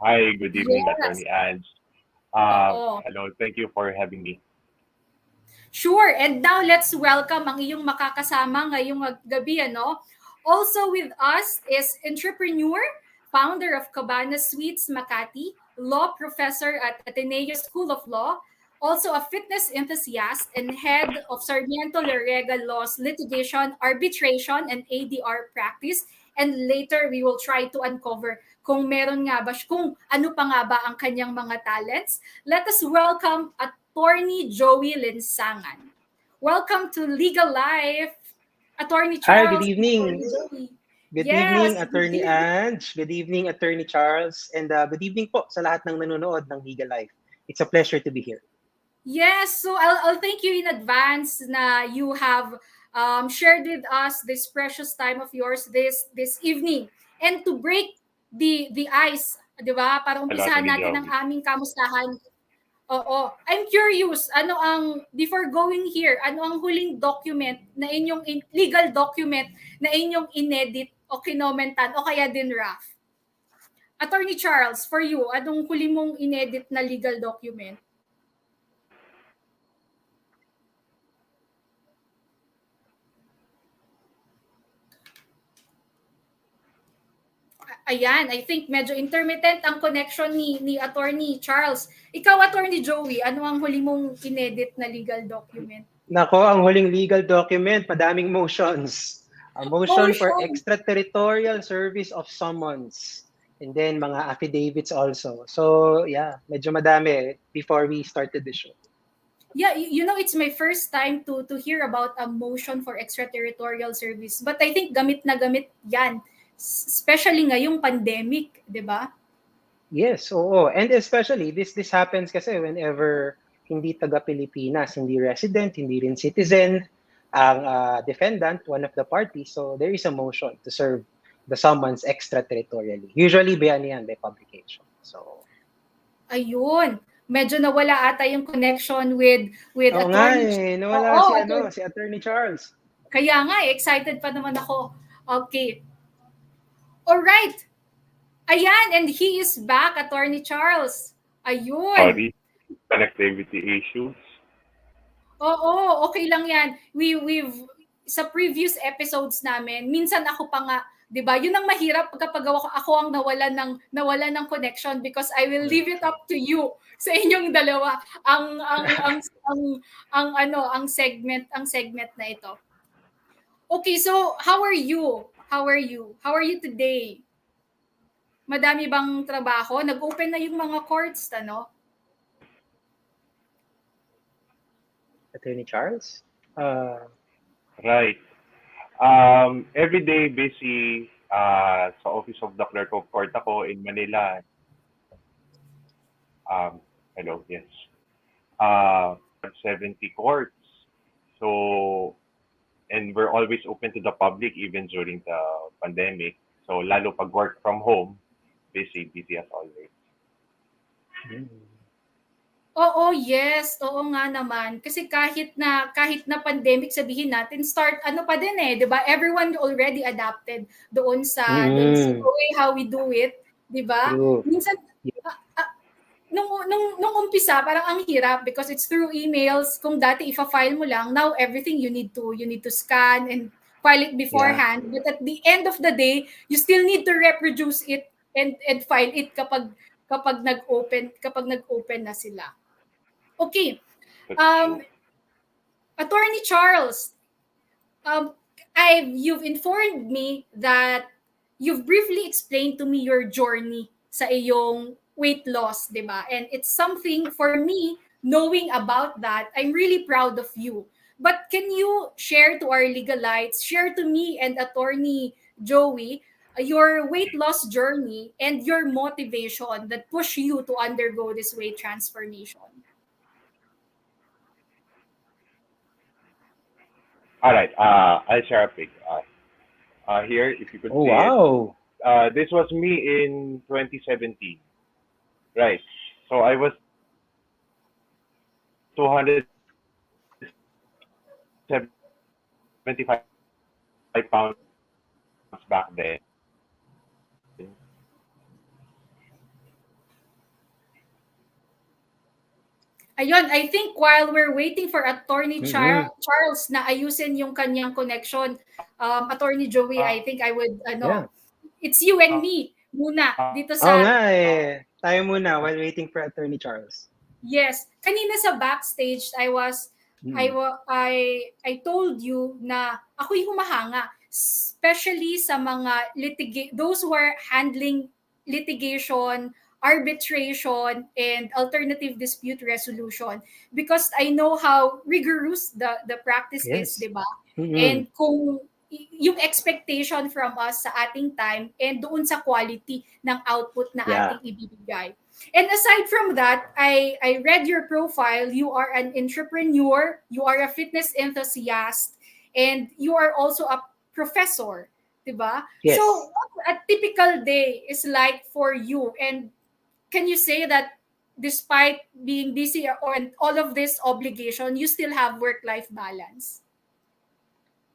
Hi, good evening, Yes. Attorney Ange. Oo. Hello, thank you for having me. Sure. And now let's welcome ang iyong makakasama ngayong gabi, Also with us is entrepreneur, founder of Cabana Suites Makati, law professor at Ateneo School of Law, also a fitness enthusiast and head of Sarmiento Lorega Law's litigation, arbitration, and ADR practice. And later we will try to uncover kung meron nga ba, kung ano pa nga ba ang kanyang mga talents. Let us welcome Attorney Joey Linsangan. Welcome to Legal Life, Attorney Charles. Hi, good evening. Good evening, Yes, Attorney good evening. Ange. Good evening, Attorney Charles. And good evening po sa lahat ng nanonood ng Legal Life. It's a pleasure to be here. Yes, so I'll thank you in advance na you have shared with us this precious time of yours this evening. And to break the ice, di ba? Para umpisahan Attorney natin ang Joey. aming kamustahan. Oo. I'm curious, before going here, ano ang huling document na inyong, legal document na inyong inedit o kinomentan o kaya din draft? Attorney Charles, for you, anong huli mong inedit na legal document? Ayan, I think medyo intermittent ang connection ni Attorney Charles. Ikaw, Attorney Joey, ano ang huli mong inedit na legal document? Nako, ang huling legal document, madaming motions. A motion for extraterritorial service of summons. And then mga affidavits also. So yeah, medyo madami before we started the show. Yeah, it's my first time to hear about a motion for extraterritorial service. But I think gamit na gamit yan. Especially ngayong pandemic, di ba? Yes, oo. And especially, this happens kasi whenever hindi taga-Pilipinas, hindi resident, hindi rin citizen, ang defendant, one of the parties, so there is a motion to serve the summons extraterritorially. Usually, yan by publication. So, ayun. Medyo nawala ata yung connection with oo nga Attorney. nawala si Attorney Charles. Kaya nga, excited pa naman ako. Okay. All right. Ayan, and he is back, Attorney Charles. Ayun. Sorry, connectivity issues. Oo, okay lang yan. We've sa previous episodes namin, minsan ako pa nga, 'di ba? Yun ang mahirap kapag ako ang nawalan ng connection because I will leave it up to you sa inyong dalawa ang segment na ito. Okay, so how are you? How are you today? Madami bang trabaho? Nag-open na yung mga courts, ano? Attorney Charles? Right. Every day busy sa Office of the Clerk of Court ako in Manila. Hello, yes. 70 courts. So, and we're always open to the public even during the pandemic. So, lalo pag work from home, busy as always. Oo, yes. Oo nga naman. Kasi kahit na pandemic sabihin natin, start ano pa din 'di ba? Everyone already adapted doon sa Mm, way how we do it, 'di ba? true. Minsan nung umpisa parang ang hirap because it's through emails. Kung dati ifa-file mo lang, now everything you need to scan and file it Yeah. beforehand. But at the end of the day, you still need to reproduce it and file it kapag nag-open na sila. Okay. That's Um, true. Attorney Charles, um, you've informed me that you've briefly explained to me your journey sa iyong weight loss, di ba? And it's something for me, knowing about that, I'm really proud of you. But can you share to our legalites, share to me and Attorney Joey, your weight loss journey and your motivation that push you to undergo this weight transformation? All right. I'll share a pic. Here, if you could Oh, see it. wow. This was me in 2017. Right. So I was 275 pounds back then. Ayun, I think while we're waiting for Attorney Mm-mm. Charles na ayusin yung kanyang connection, Attorney Joey, I think I would, Yeah. it's you and me muna dito Oo sa, nga eh. Tayo muna while waiting for Attorney Charles. yes, kanina sa backstage, Mm. I told you na ako'y humahanga, especially sa mga those who are handling litigation, arbitration, and alternative dispute resolution, because I know how rigorous the practice is, Yes. di ba? Mm-mm. And kung yung expectation from us sa ating time and doon sa quality ng output na Yeah. ating ibibigay. And aside from that, I read your profile. You are an entrepreneur, you are a fitness enthusiast, and you are also a professor, 'di ba? Yes. So, what a typical day is like for you? And can you say that despite being busy and all of this obligation, you still have work-life balance?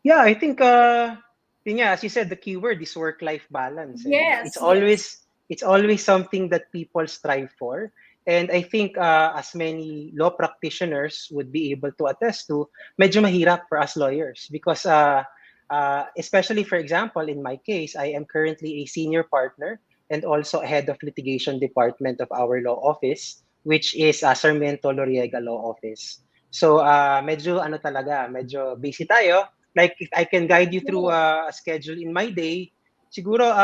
Yeah, I think yun nga, as you said, the keyword is work-life balance. And Yes, yes. it's always something that people strive for. And I think as many law practitioners would be able to attest to, medyo mahirap for us lawyers because especially for example, in my case, I am currently a senior partner and also head of litigation department of our law office, which is Sarmiento Loriega Law Office. So medyo ano talaga, medyo busy tayo. Like if I can guide you through Yes. a schedule in my day, siguro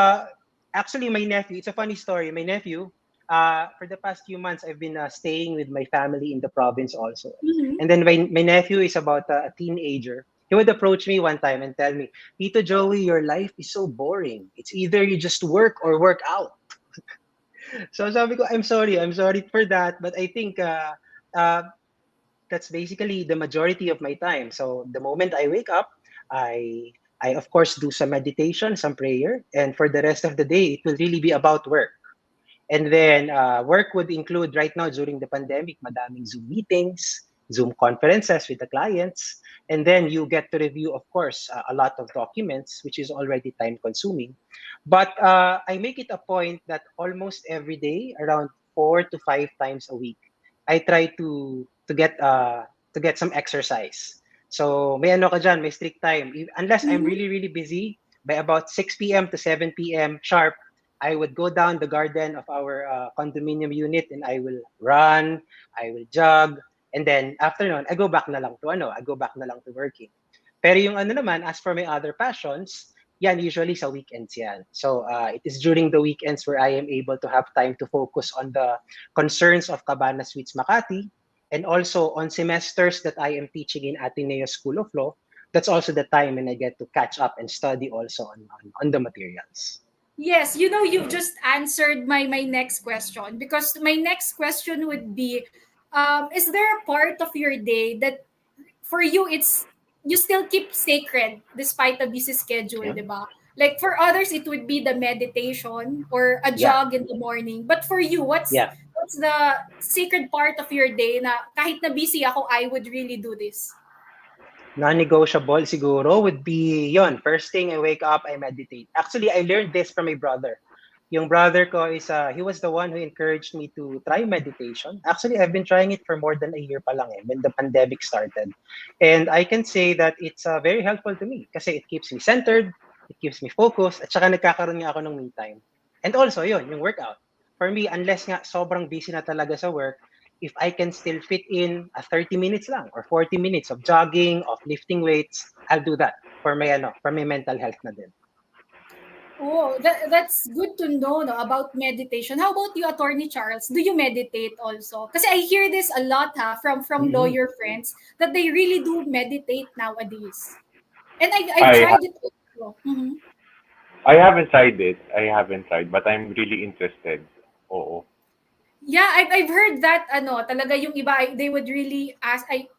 actually my nephew, it's a funny story. My nephew, for the past few months I've been staying with my family in the province also. Mhm. And then my nephew is about a teenager. He would approach me one time and tell me, "Tito Joey, your life is so boring. It's either you just work or work out." So sabi ko, I'm sorry for that, but I think uh, that's basically the majority of my time. So the moment I wake up, I of course do some meditation, some prayer, and for the rest of the day, it will really be about work. And then work would include right now during the pandemic, madaming Zoom meetings, Zoom conferences with the clients, and then you get to review, of course, a lot of documents, which is already time consuming. But I make it a point that almost every day, around 4 to 5 times a week, I try to get some exercise. So may ano ka dyan, may strict time. Unless I'm Mhm. really, really busy, by about 6 p.m. to 7 p.m. sharp, I would go down the garden of our condominium unit and I will run, I will jog, and then after nun, I go back na lang to working. Pero yung ano naman, as for my other passions, yan usually sa weekends yan. So it is during the weekends where I am able to have time to focus on the concerns of Cabana Suites Makati and also on semesters that I am teaching in Ateneo School of Law. That's also the time when I get to catch up and study also on the materials. Yes, you've just answered my next question, because my next question would be, is there a part of your day that for you it's you still keep sacred despite a busy schedule, Yeah. di ba? Like for others, it would be the meditation or a Yeah. jog in the morning. But for you, what's Yeah. what's the secret part of your day na kahit na busy ako, I would really do this? Non-negotiable siguro would be yon. First thing I wake up, I meditate. Actually, I learned this from my brother. Yung brother ko is, he was the one who encouraged me to try meditation. Actually, I've been trying it for more than a year pa lang when the pandemic started. And I can say that it's very helpful to me kasi it keeps me centered, it keeps me focused, at saka nagkakaroon nga ako ng me time. And also, yun, yung workout. For me, unless nga sobrang busy na talaga sa work, if I can still fit in a 30 minutes lang or 40 minutes of jogging, of lifting weights, I'll do that for my mental health na din. Oh, that's good to know no, about meditation. How about you, Attorney Charles? Do you meditate also? Kasi I hear this a lot from lawyer friends that they really do meditate nowadays. And I've I tried it also. Mhm. I haven't tried it. I haven't tried, but I'm really interested. Oo. Yeah, I've heard that talaga yung iba they would really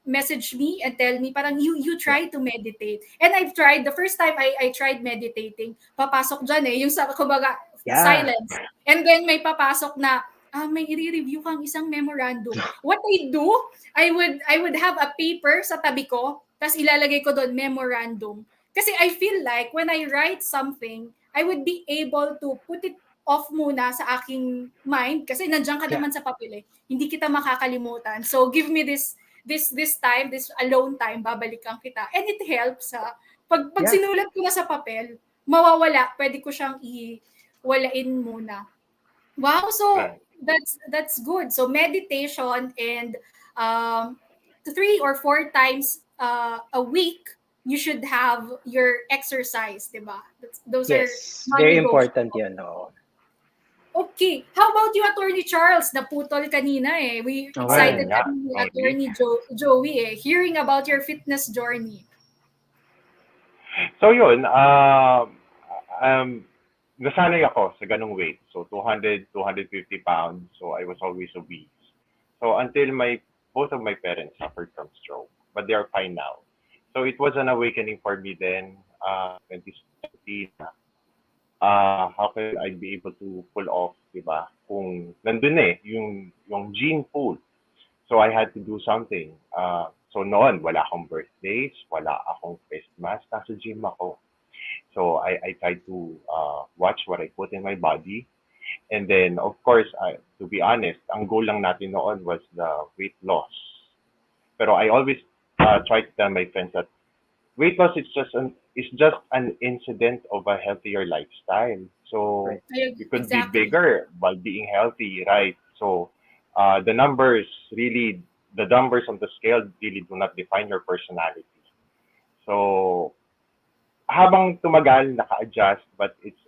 message me and tell me parang you try to meditate. And I've tried the first time I tried meditating, papasok diyan yung sa kumbaga Yeah. silence. And then may papasok na may i-review kang isang memorandum. What I do, I would have a paper sa tabi ko, tapos ilalagay ko doon memorandum. Kasi I feel like when I write something, I would be able to put it off muna sa aking mind kasi nandiyan ka naman sa papel hindi kita makakalimutan. So give me this time, this alone time, babalikan kita. And it helps pag sinulat ko na sa papel, mawawala, pwede ko siyang iwalain muna. Wow, so that's good. So meditation and 3 or 4 times a week you should have your exercise, diba? Those are very important yan. No? Okay. How about you, Attorney Charles? Naputol kanina We excited kami ni Attorney Joey hearing about your fitness journey. So yun, nasanay ako sa ganung weight. So 200, 250 pounds. So I was always obese. So until both of my parents suffered from stroke, but they are fine now. So it was an awakening for me then, 2017. How can I be able to pull off, diba? Kung nandun yung gene pool. So I had to do something. So noon, wala akong birthdays, wala akong Christmas, nasa gym ako. So I tried to watch what I put in my body. And then, of course, to be honest, ang goal lang natin noon was the weight loss. Pero I always try to tell my friends that weight loss is just an incident of a healthier lifestyle. So you could be bigger by being healthy, right? So the numbers on the scale really do not define your personality. So habang tumagal, naka-adjust, but it's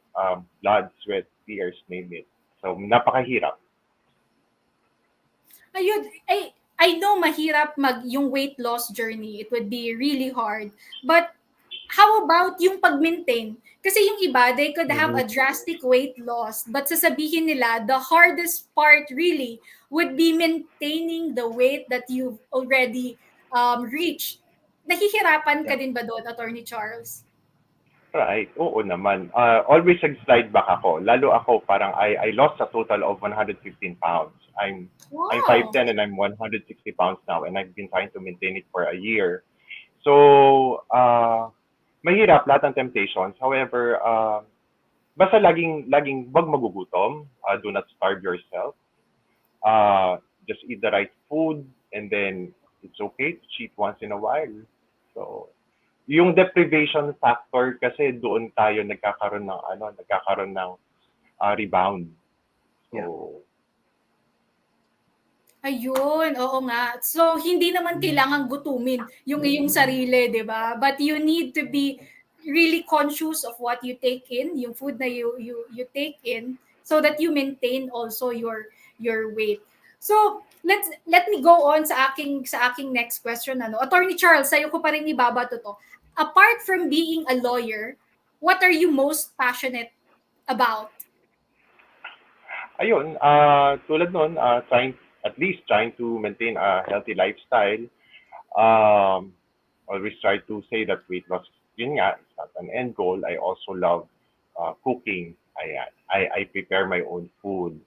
blood, sweat, tears, name it. So napakahirap. Ayun, I know mahirap yung weight loss journey. It would be really hard. But how about yung pag-maintain? Kasi yung iba, they could have a drastic weight loss, but sasabihin nila, the hardest part really would be maintaining the weight that you've already reached. Nahihirapan ka din ba doon, Attorney Charles? Right. Oo naman. Always nag-slide back ako. Lalo ako, parang I lost a total of 115 pounds. I'm 5'10" and I'm 160 pounds now, and I've been trying to maintain it for a year. So, mahirap lahat ng temptations. However, basta laging wag magugutom. Do not starve yourself. Just eat the right food, and then it's okay to cheat once in a while. So, yung deprivation factor kasi doon tayo nagkakaroon ng rebound. So, Ayun, oo nga. So, hindi naman kailangan gutumin yung iyong sarili, di ba? But you need to be really conscious of what you take in, yung food na you take in, so that you maintain also your weight. So, let me go on sa aking next question. Attorney Charles, sa'yo ko pa rin ibabato to. Apart from being a lawyer, what are you most passionate about? ayun, tulad nun, trying to maintain a healthy lifestyle. Always try to say that weight loss, yun nga, is not an end goal. I also love cooking. I prepare my own food.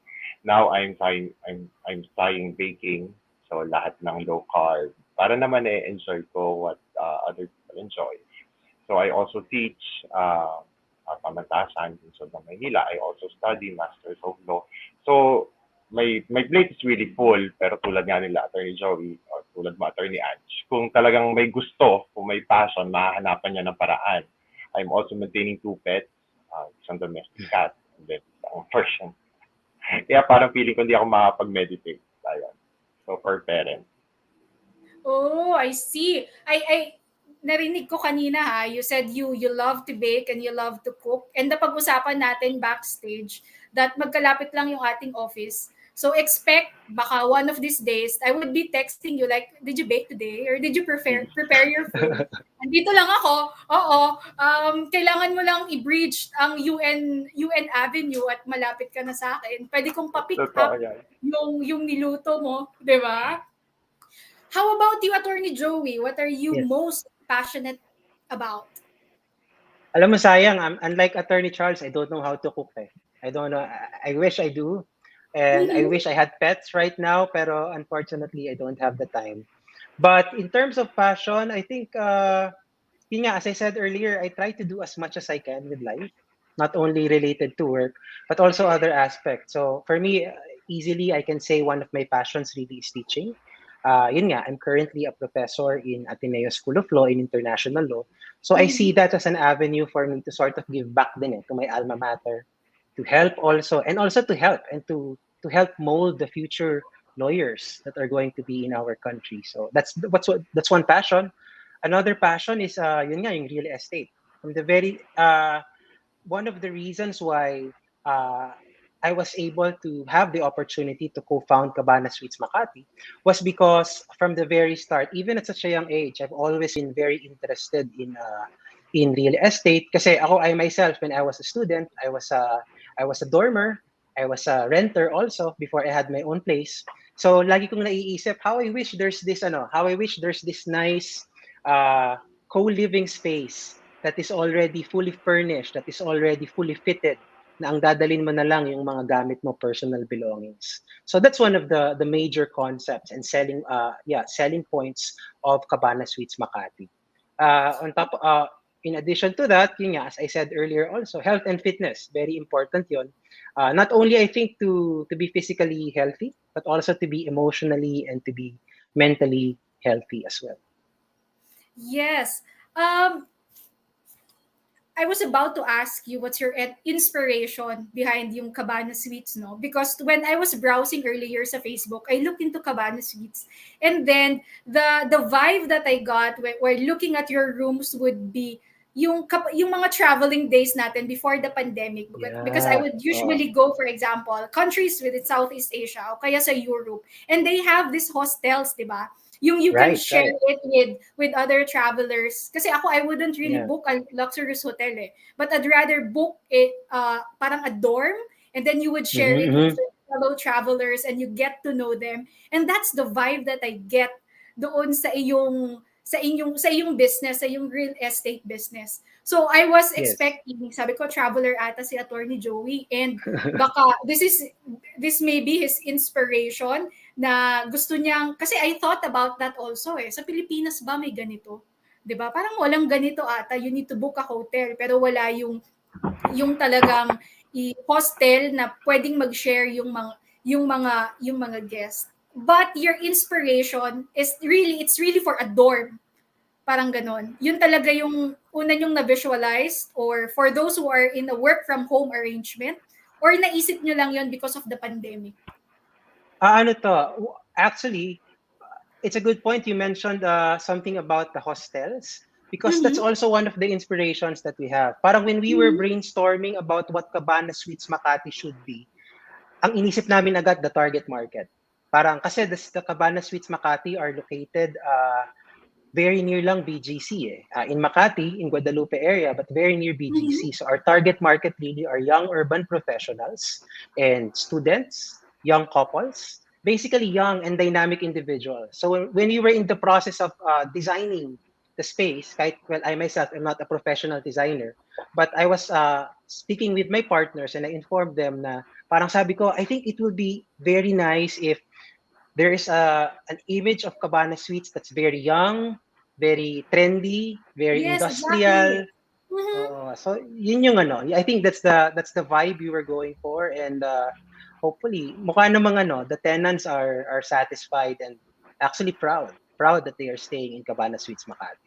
Now I'm trying baking. So lahat ng low carb. Para naman enjoy ko what other people enjoy. So I also teach pamantasan in Southern Manila. I also study Masters of Law. So my plate is really full, pero tulad nga nila, Attorney Joey, or tulad mo, Attorney Ange, kung talagang may gusto, kung may passion, mahahanapan niya ng paraan. I'm also maintaining 2 pets, isang domestic cat, and then isang Persian. Kaya parang feeling ko hindi ako makapag-meditate. Ayun. So, per parent. Oh, I see. I narinig ko kanina ha, you said you love to bake and you love to cook. And napag-usapan natin backstage that magkalapit lang yung ating office. So expect baka one of these days I would be texting you like, did you bake today or did you prepare your food? Andito lang ako. Oo. Kailangan mo lang i-bridge ang UN Avenue at malapit ka na sa akin. Pwede kong pa-pick up Totoo yan. yung niluto mo, 'di ba? How about you, Attorney Joey? What are you Yes. most passionate about? Alam mo, sayang, unlike Attorney Charles, I don't know how to cook. I don't know. I wish I do. And I wish I had pets right now, pero unfortunately, I don't have the time. But in terms of passion, I think, yun nga, as I said earlier, I try to do as much as I can with life, not only related to work, but also other aspects. So for me, easily, I can say one of my passions really is teaching. Yun nga, I'm currently a professor in Ateneo School of Law in International Law. So I see that as an avenue for me to sort of give back din to my alma mater, to help also, and also to help and to help mold the future lawyers that are going to be in our country. So that's one passion. Another passion is yun nga, yung real estate. From the very one of the reasons why I was able to have the opportunity to co-found Cabana Suites Makati was because from the very start, even at such a young age, I've always been very interested in real estate. Kasi I myself, when I was a student, I was a dormer, I was a renter also before I had my own place. So lagi kong naiisip how I wish there's this nice co-living space that is already fully furnished, that is already fully fitted, na ang dadalhin mo na lang yung mga gamit mo, personal belongings. So that's one of the major concepts and selling points of Cabana Suites Makati. On top, in addition to that, yun nga, as I said earlier also, health and fitness, very important yun. Not only I think to be physically healthy, but also to be emotionally and to be mentally healthy as well. Yes. I was about to ask you what's your inspiration behind yung Cabana Suites, no? Because when I was browsing earlier sa Facebook, I looked into Cabana Suites. And then the vibe that I got where looking at your rooms would be yung mga traveling days natin before the pandemic. Because I would usually go, for example, countries within Southeast Asia o kaya sa Europe. And they have these hostels, di ba? Yung you can share it with other travelers. Kasi I wouldn't really book a luxurious hotel but I'd rather book it parang a dorm and then you would share it with fellow travelers and you get to know them. And that's the vibe that I get doon sa iyong business, sa iyong real estate business. So I was expecting, sabi ko, traveler ata si Attorney Joey, and baka this may be his inspiration na gusto niyang, kasi I thought about that also sa Pilipinas ba may ganito? 'Di ba? Parang walang ganito ata, you need to book a hotel, pero wala yung talagang hostel na pwedeng mag-share yung mga guests. But your inspiration is it's really for a dorm. Parang ganon. Yun talaga yung una yung na-visualize, or for those who are in a work from home arrangement, or naisip nyo lang yun because of the pandemic? Actually, it's a good point. You mentioned something about the hostels, because that's also one of the inspirations that we have. Parang when we were brainstorming about what Cabana Suites Makati should be, ang inisip namin agad the target market. Parang kasi the Cabana Suites Makati are located very near lang BGC in Makati, in Guadalupe area, but very near BGC. So our target market really are young urban professionals and students, young couples, basically young and dynamic individuals. So when we were in the process of designing the space, I myself am not a professional designer, but I was speaking with my partners and I informed them na parang sabi ko, I think it will be very nice if there is an image of Cabana Suites that's very young, very trendy, very Yes, exactly. industrial. Mhm. So yun yung ano, I think that's the vibe we were going for, and hopefully mukha namang the tenants are satisfied and actually proud that they are staying in Cabana Suites Makati.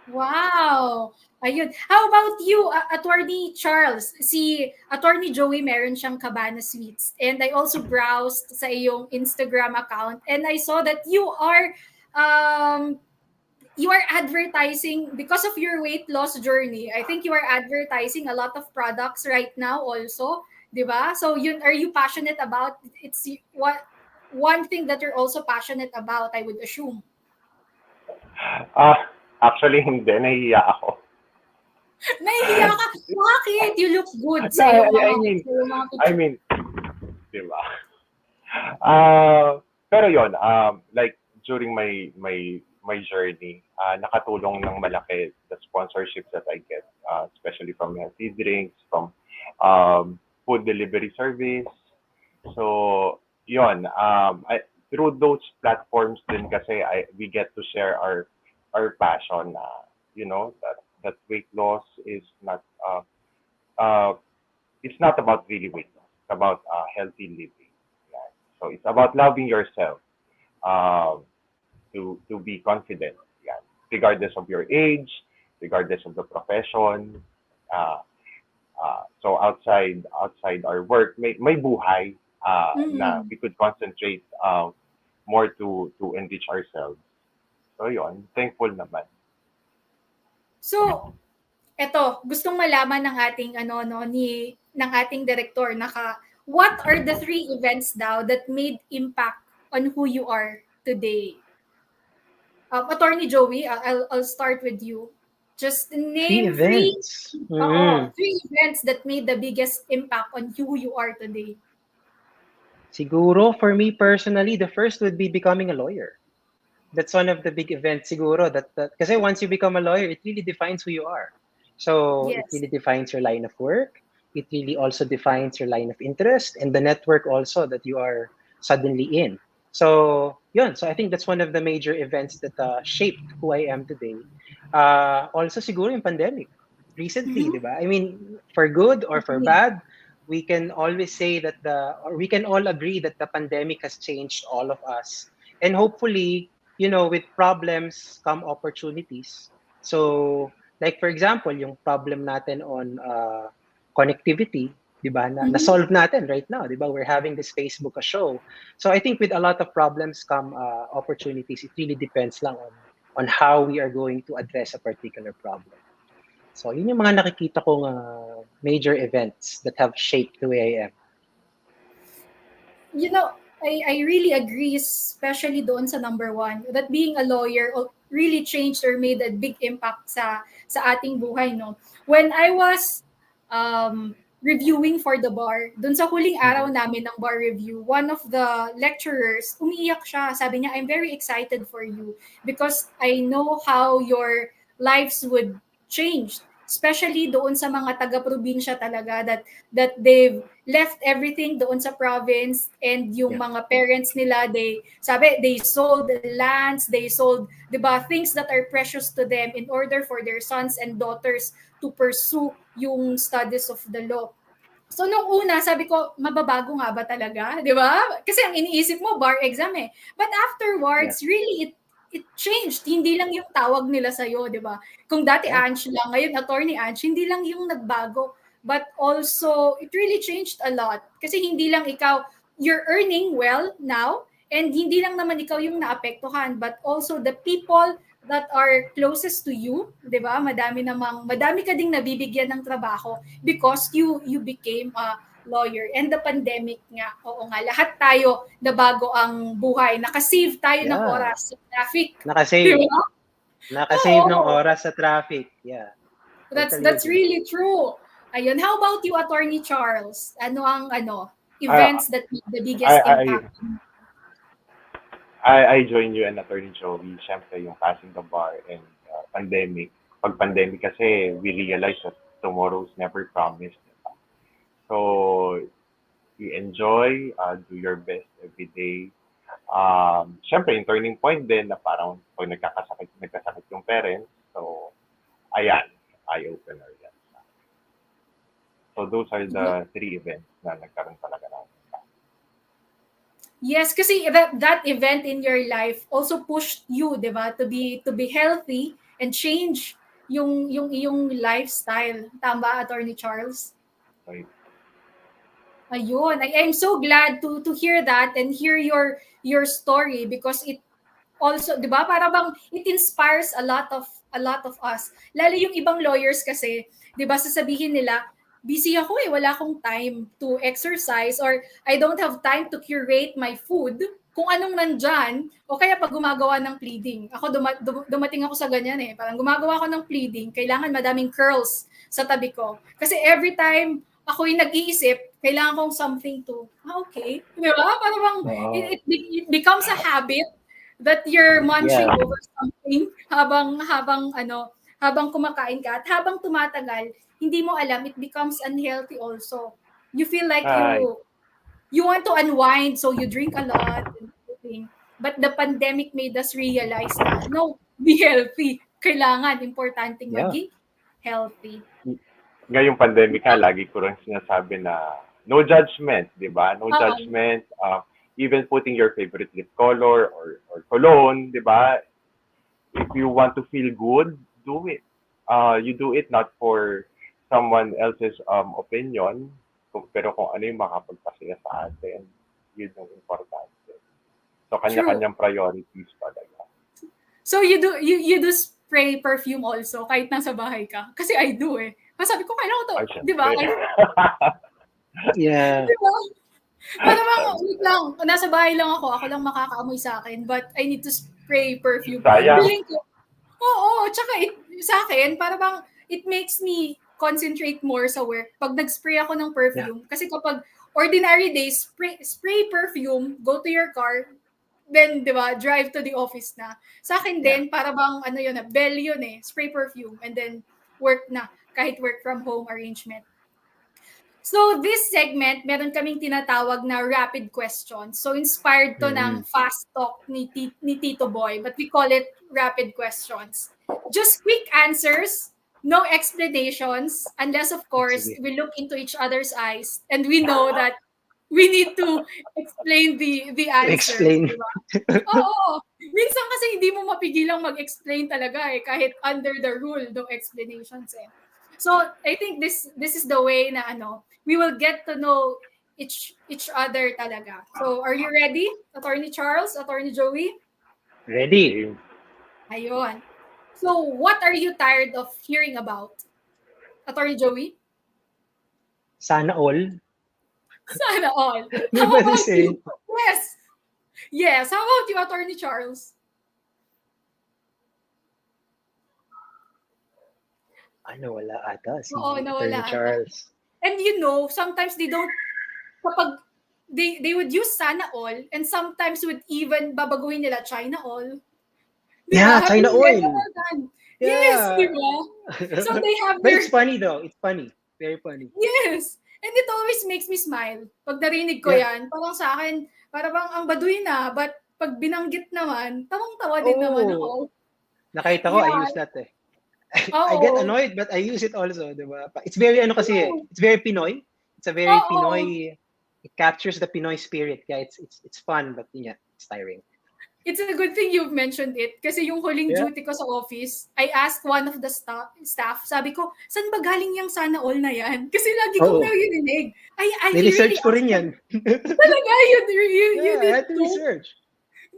Wow! Ayun. How about you, Attorney Charles? Si Attorney Joey meron siyang Cabana Suites. And I also browsed sa iyong Instagram account and I saw that um, you are advertising because of your weight loss journey. I think you are advertising a lot of products right now also, 'di ba? So yun, are you passionate about what one thing that you're also passionate about, I would assume. Ah, actually, hindi. Nahihiya ako. Nahihiya ka. Bakit? You look good No, sa iyong mga I mean, sa iyong mga I picture. mean, di ba? Pero yon, like during my journey, nakatulong ng malaki the sponsorships that I get, especially from healthy drinks, from food delivery service. So, yon, through those platforms din kasi we get to share our passion na, that weight loss is not uh, it's not about really weight loss. It's about healthy living. Yeah. So it's about loving yourself, um, to be confident. Yeah. Regardless of your age, regardless of the profession. Uh, so outside our work, may buhay na Mm. we could concentrate more to enrich ourselves. So yon, thankful naman. So, eto, gustong malaman ng ating ng ating director what are the three events daw that made impact on who you are today? Attorney Joey, I'll start with you. Just Three name events. three events that made the biggest impact on who you are today. Siguro for me personally, the first would be becoming a lawyer. That's one of the big events siguro that kasi once you become a lawyer, it really defines who you are. So it Yes. really defines your line of work. It really also defines your line of interest and the network also that you are suddenly in. So yun. So I think that's one of the major events that shaped who I am today. Also siguro yung pandemic. Recently, di Mhm. ba? I mean, for good or for bad, we can always say that or we can all agree that the pandemic has changed all of us. And hopefully, with problems come opportunities. So, like for example, yung problem natin on connectivity, 'di ba? Mhm. Na-solve natin right now, 'di ba? We're having this Facebook a show. So, I think with a lot of problems come opportunities. It really depends lang on how we are going to address a particular problem. So, yun yung mga nakikita kong major events that have shaped the way I am. I really agree, especially doon sa number one, that being a lawyer really changed or made a big impact sa ating buhay, no? When I was reviewing for the bar, doon sa huling araw namin ng bar review, one of the lecturers, umiiyak siya. Sabi niya, I'm very excited for you because I know how your lives would change. Especially doon sa mga taga-probinsya talaga that they've left everything doon sa province and yung Yeah. mga parents nila they sold the lands, they sold 'di ba things that are precious to them in order for their sons and daughters to pursue yung studies of the law. So nung una, sabi ko, mababago nga ba talaga? Di ba? Kasi ang iniisip mo, bar exam eh. But Yeah. afterwards, really, it changed. Hindi lang yung tawag nila sa'yo, di ba? Kung dati Yeah. Ange lang, ngayon attorney Ange, hindi lang yung nagbago. But also, it really changed a lot. Kasi hindi lang ikaw, you're earning well now, and hindi lang naman ikaw yung naapektuhan, but also the people that are closest to you, 'di ba? Madami ka ding nabibigyan ng trabaho because you became a lawyer. And the pandemic nga, oo nga, lahat tayo nabago ang buhay. Nakasave tayo ng Yeah. oras sa traffic. Di Nakasave. ba? Nakasave ng Oo. oras sa traffic. Yeah. Totally That's agree. really true. Ayun. How about you, Attorney Charles? Ano ang I, events that made the I, biggest I, impact? I join you and Attorney Joey. Siyempre, yung passing the bar and pandemic. Pag pandemic kasi, we realize that tomorrow's never promised. So, you enjoy, do your best every day. Syempre, yung turning point din na parang pag nagkasakit yung parents. So, ayan, eye-opener yan. So, those are the 3 events na nagkaroon talaga ng Yes, kasi that event in your life also pushed you, 'di ba, to be healthy and change yung iyong lifestyle. Tama, Attorney Charles? right. Ayun, I'm so glad to hear that and hear your story because it also, 'di ba, para bang it inspires a lot of us. Lalo yung ibang lawyers kasi, 'di ba, sasabihin nila, busy ako wala akong time to exercise or I don't have time to curate my food kung anong nandyan o kaya pag gumagawa ng pleading. Ako dumating ako sa ganyan Parang gumagawa ako ng pleading, kailangan madaming curls sa tabi ko. Kasi every time ako yung nag-iisip, kailangan kong something to, okay. Di ba? Parang it becomes a habit that you're munching over something habang kumakain ka at habang tumatagal, hindi mo alam, it becomes unhealthy also. You feel like you want to unwind, so you drink a lot and everything. But the pandemic made us realize na, no, be healthy. Kailangan, importanteng maging healthy. Ngayong pandemic lagi ko rin sinasabi na no judgment, di ba? No judgment. Even putting your favorite lip color or cologne, di ba? If you want to feel good, do it. You do it not for someone else's opinion, pero kung ano yung makapagpasaya sa atin, yun yung importante. So, kanya-kanyang priorities talaga. So, you do spray perfume also, kahit nasa bahay ka? Kasi I do Sabi ko, kailangan ko to. Di ba? Yeah. Di ba? Para wait lang, nasa bahay lang ako lang makakaamoy sa akin, but I need to spray perfume. Sayang. Feeling ko, tsaka sa akin, para bang it makes me concentrate more sa work. Pag nag-spray ako ng perfume, kasi kapag ordinary days, spray perfume, go to your car, then, di ba, drive to the office na. Sa akin din, para bang, bell yun spray perfume, and then work na, kahit work from home arrangement. So, this segment, meron kaming tinatawag na rapid questions. So, inspired to ng fast talk ni Tito Boy, but we call it rapid questions. Just quick answers, no explanations, unless, of course, we look into each other's eyes and we know that we need to explain the answers. Explain. Diba? Oo. Minsan kasi hindi mo mapigilang mag-explain talaga kahit under the rule, no explanations So, I think this is the way na we will get to know each other talaga. So, are you ready, Attorney Charles, Attorney Joey? Ready. Ayun. So, what are you tired of hearing about? Attorney Joey? Sana all. Sana all. How about you? Yes. How about you, Attorney Charles? Wala ata. Nawala ata. Charles. And sometimes they don't, kapag they would use sana all, and sometimes would even babaguhin nila China all. Yeah, China oil. Yes, diba? So they have But it's funny though. It's funny. Very funny. Yes. And it always makes me smile. Pag narinig ko yan, parang sa akin, parang ang baduy na, but pag binanggit naman, tawang-tawa din naman ako. Nakita ko, I use that I get annoyed, but I use it also, diba? It's very it's very Pinoy. It's a very Pinoy. It captures the Pinoy spirit. Yeah, it's fun, but it's tiring. It's a good thing you've mentioned it kasi yung huling duty ko sa office, I asked one of the staff, sabi ko, saan ba galing yung sana all na yan? Kasi lagi kong narinig. Niresearch ko rin yan. Talaga, you did I had to research.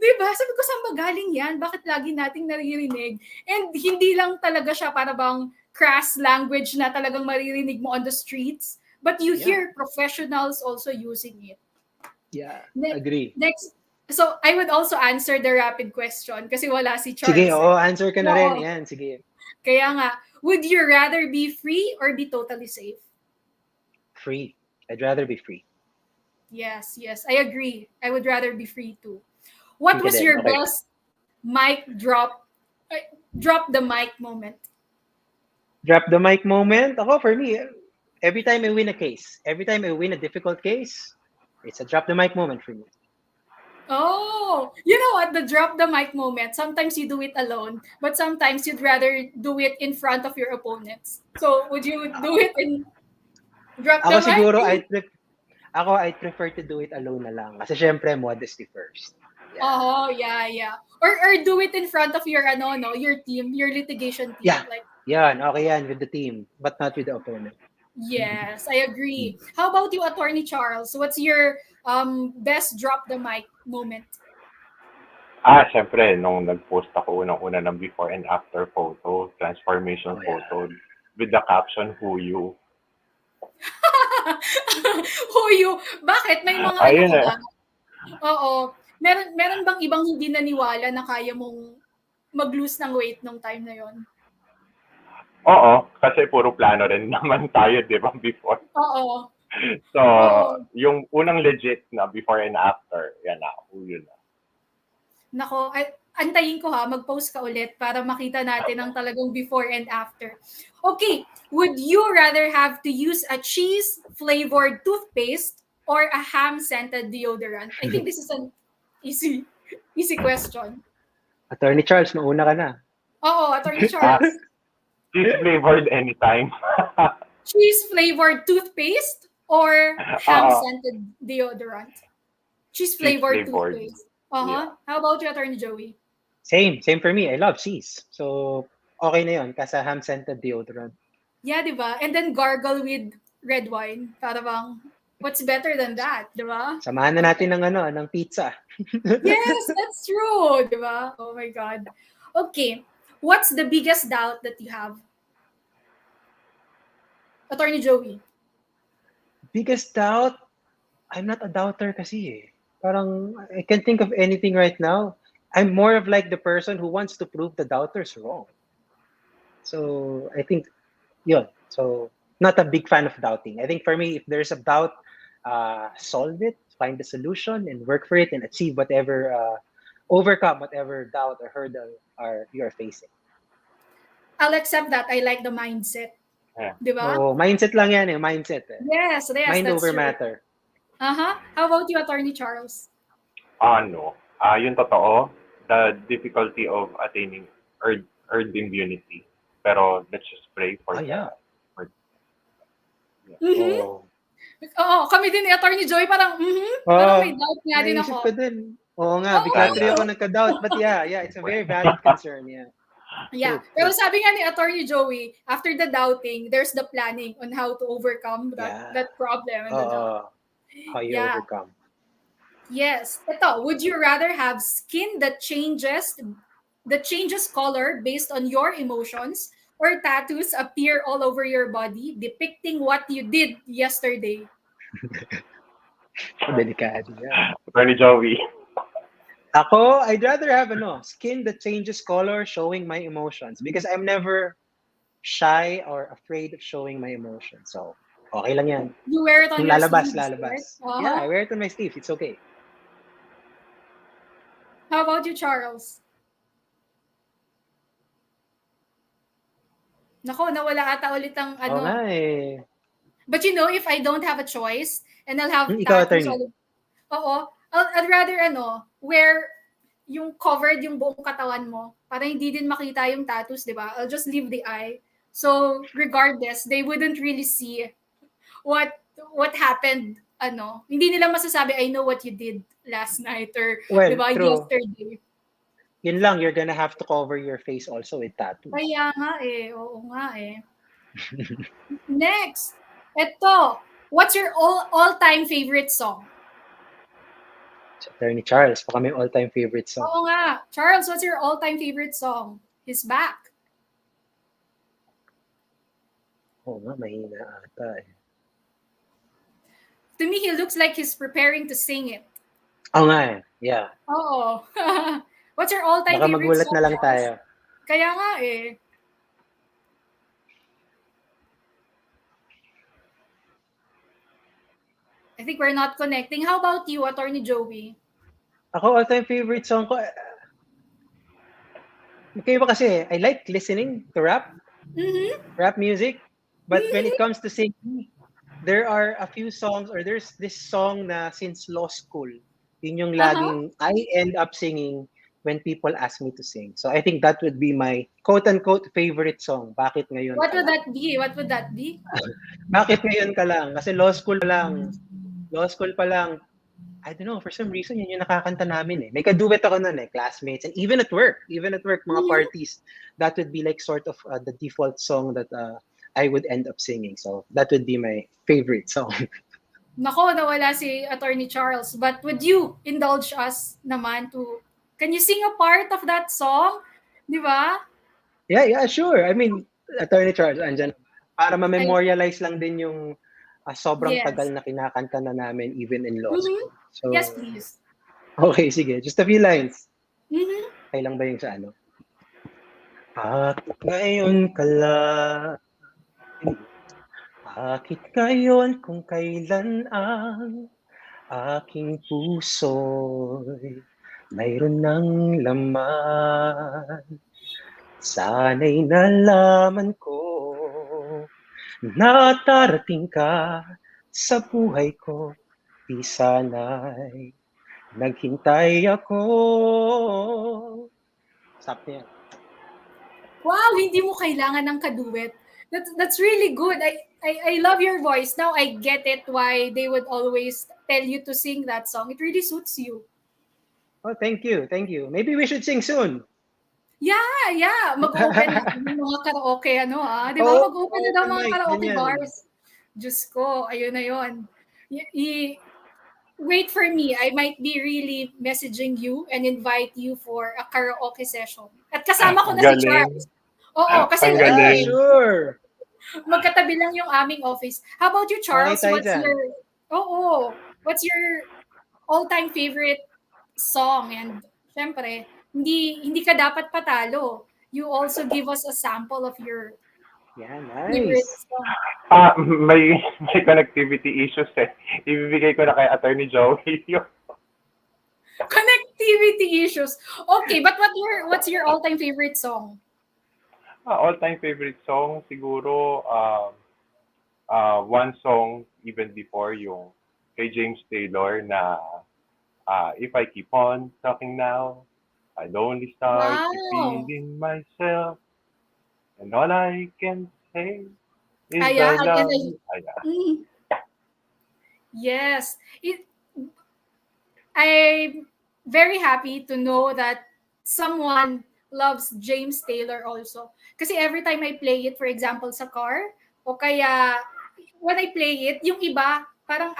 Diba? Sabi ko, saan ba galing yan? Bakit lagi nating naririnig? And hindi lang talaga siya para bang crass language na talagang maririnig mo on the streets, but you hear professionals also using it. Yeah, agree. Next, so I would also answer the rapid question kasi wala si Charles. Sige, answer ka na rin. Yan, sige. Kaya nga, would you rather be free or be totally safe? Free. I'd rather be free. Yes, I agree. I would rather be free too. What was your best mic drop the mic moment? Drop the mic moment? For me, every time I win a case, every time I win a difficult case, It's a drop the mic moment for me. Oh, you know what? The drop the mic moment. Sometimes you do it alone, but sometimes you'd rather do it in front of your opponents. So, would you do it in drop the Ako mic? siguro, I'd prefer to do it alone na lang. Kasi syempre, modesty first. Yeah. Oh, yeah. Or do it in front of your your team, your litigation team. Yeah. Like, Yan, okay yan with the team, but not with the opponent. yes, I agree. How about you, Attorney Charles? What's your best drop the mic moment? Syempre, nung nag-post ako unang-una ng before and after photo, transformation Oh, yeah. photo, with the caption, "Who you?" Who you? Bakit? May mga Ayun ka eh. ba? Oo. Meron bang ibang hindi naniwala na kaya mong mag-lose ng weight nung time na yon? Oo, kasi puro plano rin naman tayo, di ba, before. Oo. So, Oo. yung unang legit na before and after, yan na, who you na. Nako, antayin ko ha, mag-post ka ulit para makita natin ang talagang before and after. Okay, would you rather have to use a cheese-flavored toothpaste or a ham-scented deodorant? I think this is an easy question. Attorney Charles, mauna ka na. Oo, Attorney Charles. Cheese flavored anytime. Cheese-flavored toothpaste or ham-scented deodorant? Cheese-flavored Cheese-flavored. toothpaste. Uh-huh. How about you, Attorney Joey? Same for me. I love cheese. So, okay na yun kasi ham-scented deodorant. Yeah, di ba? And then gargle with red wine. Para bang, what's better than that, di ba? Samahan na natin ng pizza. Yes, that's true, di ba? Oh my God. Okay, what's the biggest doubt that you have? Attorney Joey. Biggest doubt? I'm not a doubter kasi eh. Parang, I can't think of anything right now. I'm more of like the person who wants to prove the doubters wrong. So, I think, yun. So, not a big fan of doubting. I think for me, if there's a doubt, solve it, find the solution, and work for it, and achieve whatever, overcome whatever doubt or hurdle you're facing. I'll accept that. I like the mindset. Yeah. Di ba? So, mindset lang yan eh. Mindset eh. Yes, Mind that's over true. matter. Uh-huh. How about you, Attorney Charles? Yung totoo, the difficulty of attaining earned immunity. Pero let's just pray for Yeah. Mm-hmm. Oh. Oo, kami din ni Attorney Joy, parang, parang may doubt nga din Naisip ako. ko din. Oo nga, bigla tuloy ako nagka-doubt. But yeah, it's a very valid concern, yeah. Yeah. True. Pero sabi nga ni Attorney Joey, after the doubting, there's the planning on how to overcome that problem and the doubt. How you overcome. Yes. Ito, would you rather have skin that changes color based on your emotions or tattoos appear all over your body depicting what you did yesterday? Delikado yan. Attorney Joey. Ako, I'd rather have skin that changes color showing my emotions because I'm never shy or afraid of showing my emotions. So, okay lang yan. You wear it on your lalabas. sleeves, right? Uh-huh. Yeah, I wear it on my sleeves. It's okay. How about you, Charles? Nako, nawala ata ulit ang Oo nga eh. But if I don't have a choice and I'll have Ikaw, tattoos attorney. I'd rather wear yung covered yung buong katawan mo para hindi din makita yung tattoos, di ba? I'll just leave the eye. So regardless, they wouldn't really see what happened. Hindi nila masasabi, I know what you did last night or di ba, yesterday. Yun lang, you're gonna have to cover your face also with tattoos. Kaya nga eh, oo nga eh. Next, eto, what's your all-time favorite song? Attorney Charles, baka may all-time favorite song. Oo nga. Charles, what's your all-time favorite song? He's back. Oo nga, mahina ata eh. To me, he looks like he's preparing to sing it. Oo nga eh, yeah. Oo. What's your all-time Baka favorite magulat song? na lang tayo. Kaya nga eh. I think we're not connecting. How about you, Attorney Joey? Ako, all-time favorite song ko, magkaiba kasi, I like listening to rap, rap music, but when it comes to singing, there are a few songs, or there's this song na since law school, yun yung Uh-huh. laging I end up singing when people ask me to sing. So I think that would be my quote-unquote favorite song. Bakit ngayon What ka would lang? that be? What would that be? Bakit ngayon ka lang? Kasi law school pa lang. Law school pa lang. I don't know, for some reason, yun yung nakakanta namin eh. May kaduet ako nun eh, classmates. And even at work, mga Mhm. parties, that would be like sort of the default song that I would end up singing. So that would be my favorite song. Nako, nawala si Attorney Charles. But would you indulge us naman to, can you sing a part of that song? Di ba? Yeah, sure. I mean, Attorney Charles, andyan. Para Ay, ma-memorialize lang din yung sobrang tagal yes. na kinakanta na namin even in law Mhm. school. Yes, So, please. okay, sige. Just a few lines. Mhm. Okay lang ba yung sa ano? Bakit ngayon ka lang? Bakit ngayon kung kailan ang aking puso'y mayroon ng laman? Sana'y nalaman ko na darating ka sa buhay ko. Di sana'y naghintay ako. Stop niya. Wow, hindi mo kailangan ng kaduet. That's really good. I love your voice. Now I get it why they would always tell you to sing that song. It really suits you. Oh, thank you. Maybe we should sing soon. Yeah. Mag-open na yung mga karaoke, di ba? Oh, Mag-open na daw open mga mic, karaoke ganyan. bars. Diyos ko, ayun na yun. Wait for me. I might be really messaging you and invite you for a karaoke session. At kasama ko na si Galing. Charles. Oo, kasi Ang Yeah, galing. sure. magkatabi lang yung aming office. How about you, Okay Charles? tayo dyan. What's your all-time favorite song? And syempre, hindi ka dapat patalo. You also give us a sample of your Yeah, favorite nice. song. May connectivity issues eh. Ibibigay ko na kay Attorney Joey yung Connectivity issues. Okay, but what's your all-time favorite song? all-time favorite song siguro one song even before yung kay James Taylor na If I Keep On Talking Now, I'd only start Wow. repeating myself and all I can say is Kaya, I again, love you. mm, yes. I'm very happy to know that someone loves James Taylor also. Kasi every time I play it, for example, sa car, o kaya when I play it, yung iba, parang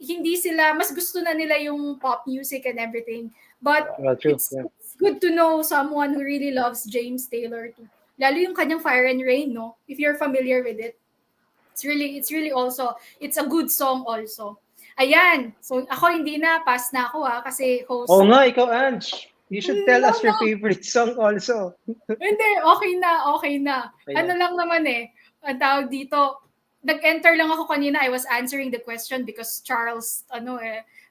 hindi sila, mas gusto na nila yung pop music and everything. But Well, true. it's Yeah. good to know someone who really loves James Taylor too. Lalo yung kanyang Fire and Rain, no? If you're familiar with it. It's really also, it's a good song also. Ayan. So ako hindi na, pass na ako kasi host. Oo nga, ikaw, Ange. You should tell us your No. favorite song also. Hindi, okay na. Ano lang naman ang tawag dito, nag-enter lang ako kanina, I was answering the question because Charles,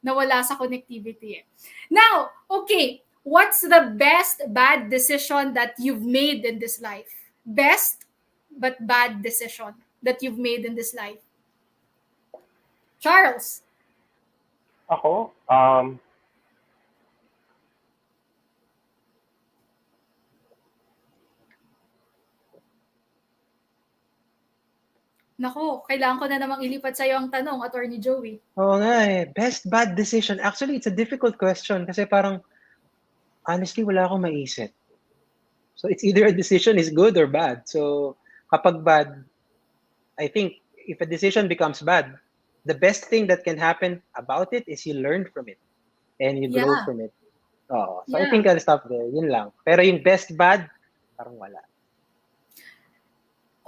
nawala sa connectivity. Now, okay, what's the best bad decision that you've made in this life? Best but bad decision that you've made in this life? Charles. Ako, Nako, kailangan ko na namang ilipat sa'yo ang tanong, Attorney Joey. Oo nga eh. Best bad decision. Actually, it's a difficult question kasi parang honestly, wala akong maisip. So it's either a decision is good or bad. So kapag bad, I think if a decision becomes bad, the best thing that can happen about it is you learn from it and you grow Yeah. from it. So I Yeah. think I'll stop there. Yun lang. Pero yung best bad, parang wala.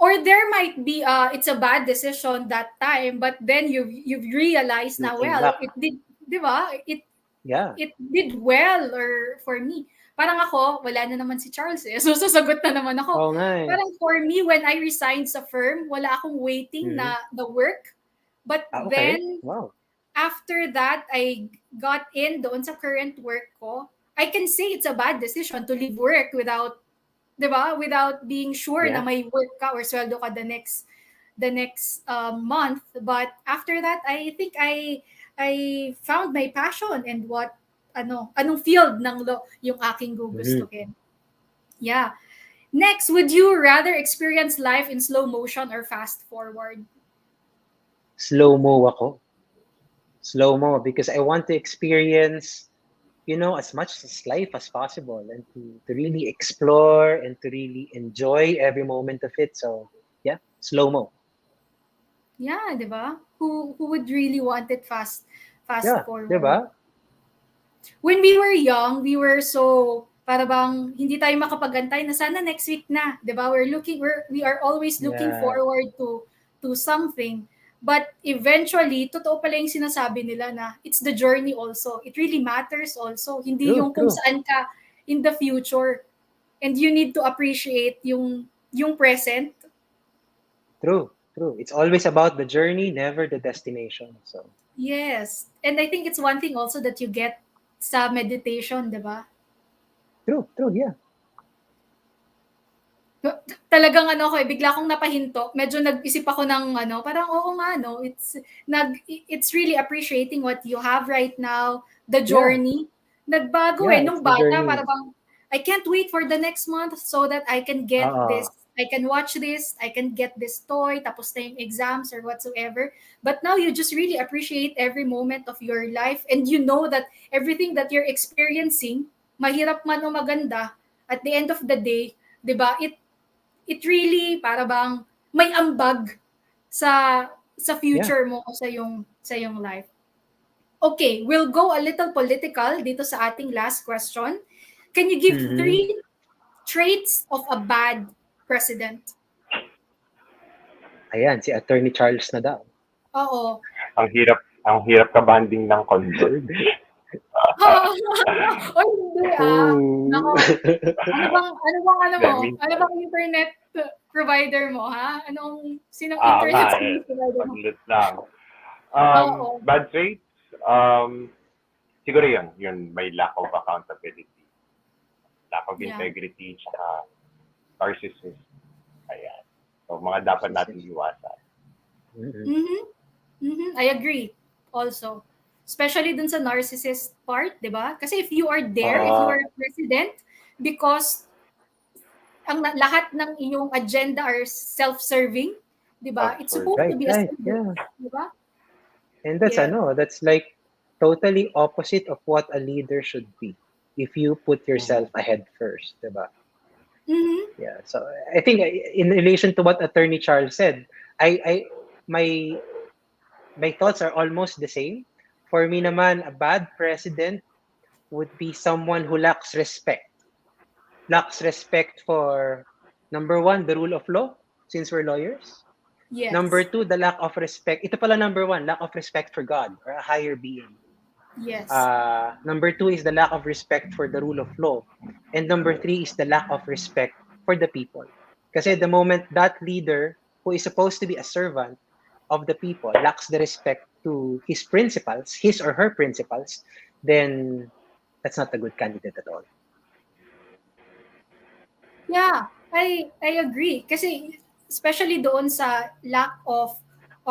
Or there might be it's a bad decision that time, but then you've realized na Looking well, back. it did, di ba? Yeah. It did well. Or for me, parang ako, wala na naman si Charles so sasagot na naman ako. Oo nga eh. Parang for me, when I resigned sa firm, wala akong waiting na the work. But Okay. then, Wow. after that, I got in doon sa current work ko. I can say it's a bad decision to leave work without, di ba? Without being sure Yeah. na may work ka or sweldo ka the next the next month. But after that, I think I found my passion and what anong field ng law yung aking gugustuhin. Yeah. Next, would you rather experience life in slow motion or fast forward? Slow-mo ako. Slow-mo because I want to experience, as much as life as possible and to really explore and to really enjoy every moment of it. So, yeah, slow-mo. Yeah, di ba? Who would really want it fast Yeah, forward? diba? When we were young, we were so para bang hindi tayo makapagantay na sana next week na, 'di ba? We are always looking Yeah. forward to something. But eventually, totoo pala yung sinasabi nila na it's the journey also. It really matters also. Hindi yung kung True. saan ka in the future. And you need to appreciate yung present. True. It's always about the journey, never the destination. So, Yes. And I think it's one thing also that you get sa meditation, 'di ba? true, yeah. Talagang bigla akong napahinto. Medyo nag-isip ako ng parang oo nga it's really appreciating what you have right now, the journey. Nagbago Yeah, nung it's the bata journey. para bang I can't wait for the next month so that I can get this. I can watch this, I can get this toy, tapos na yung exams or whatsoever. But now you just really appreciate every moment of your life and you know that everything that you're experiencing, mahirap man o maganda, at the end of the day, 'di ba? It really para bang may ambag sa future mo o sa yung life. Okay, we'll go a little political dito sa ating last question. Can you give 3 traits of a bad president? Ayan, si Attorney Charles na daw. Oo. Ang hirap ka banding ng Converge. Oy, hindi Nako. Ano bang internet provider mo, ha? Sinong internet service provider mo? Paglit lang. Oo. Bad traits, siguro yun, may lack of accountability, lack of integrity, tsaka narcissism. Ayan. So, mga dapat natin iwasan. I agree also. Especially dun sa narcissist part, di ba? Kasi if you are there, if you are president, because ang lahat ng iyong agenda are self-serving, di ba? It's supposed to be a service, di ba? And that's like totally opposite of what a leader should be. If you put yourself ahead first, di ba? Yeah. So I think in relation to what Attorney Charles said, my thoughts are almost the same. For me naman, a bad president would be someone who lacks respect. Lacks respect for, number 1, the rule of law, since we're lawyers. Yes. Number 2, the lack of respect. Ito pala number 1, lack of respect for God or a higher being. Yes. Number 2 is the lack of respect for the rule of law. And number 3 is the lack of respect for the people. Kasi the moment that leader, who is supposed to be a servant of the people, lacks the respect to his principles, his or her principles, then that's not a good candidate at all. Yeah, I agree. Kasi especially doon sa lack of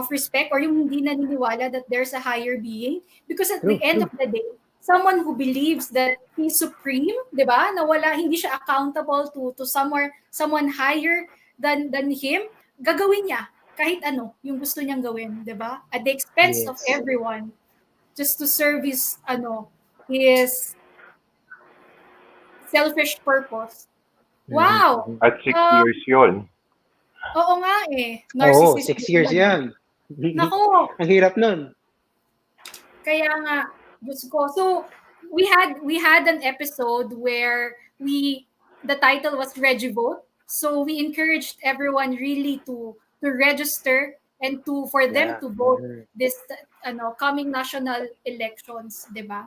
respect or yung hindi naniniwala that there's a higher being. Because at the end of the day, someone who believes that he's supreme, di ba? Na hindi siya accountable to someone higher than him, gagawin niya kahit yung gusto niyang gawin, di ba? At the expense of everyone, just to serve his selfish purpose. Wow! At 6 years yun. Oo nga Narcissism. 6 years yan. Nako! Ang hirap nun. Kaya nga, Diyos ko. So, we had an episode where the title was Regivote. So, we encouraged everyone really to register and for them to vote this coming national elections, 'di ba?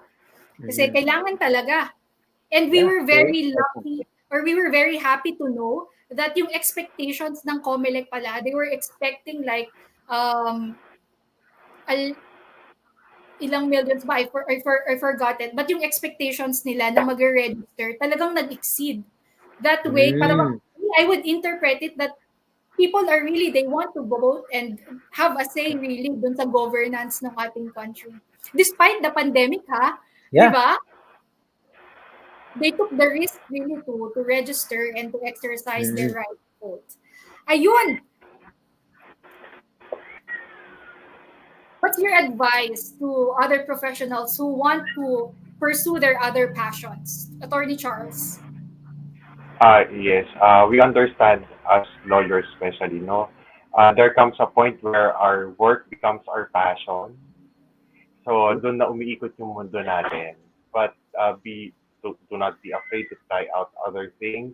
Kasi kailangan talaga. And we were very lucky or we were very happy to know that yung expectations ng COMELEC pala, they were expecting like ilang millions ba? I forgot it. But yung expectations nila na mag-register talagang nag-exceed. That way, I would interpret it that people are really, they want to vote and have a say really dun sa governance ng ating country. Despite the pandemic, ha? Di Yeah. ba? They took the risk really to register and to exercise their Mhm. right to vote. Ayun, what's your advice to other professionals who want to pursue their other passions? Attorney Charles. Yes, we understand as lawyers especially, no? There comes a point where our work becomes our passion. So, doon na umiikot yung mundo natin. But do not be afraid to try out other things.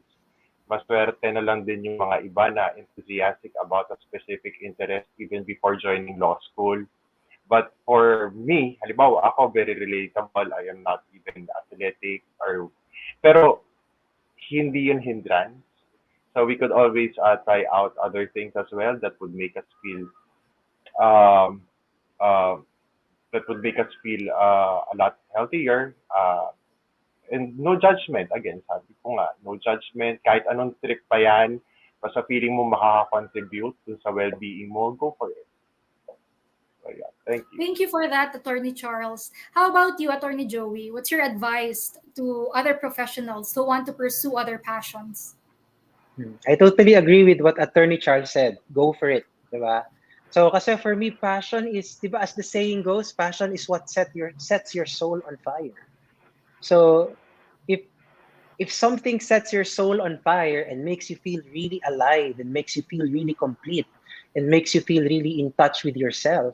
Maswerte na lang din yung mga iba na enthusiastic about a specific interest even before joining law school. But for me, halimbawa, ako very relatable. I am not even athletic or pero hindi yun hindrance. So we could always try out other things as well that would make us feel um, uh, a lot healthier. And no judgment. Again, sabi ko nga, no judgment. Kahit anong trip pa yan, basta feeling mo makaka-contribute dun sa well-being mo, go for it. So yeah, thank you. Thank you for that, Attorney Charles. How about you, Attorney Joey? What's your advice to other professionals who want to pursue other passions? I totally agree with what Attorney Charles said. Go for it, diba? So, kasi for me, passion is, diba, as the saying goes, passion is what sets your soul on fire. So, if something sets your soul on fire and makes you feel really alive and makes you feel really complete and makes you feel really in touch with yourself,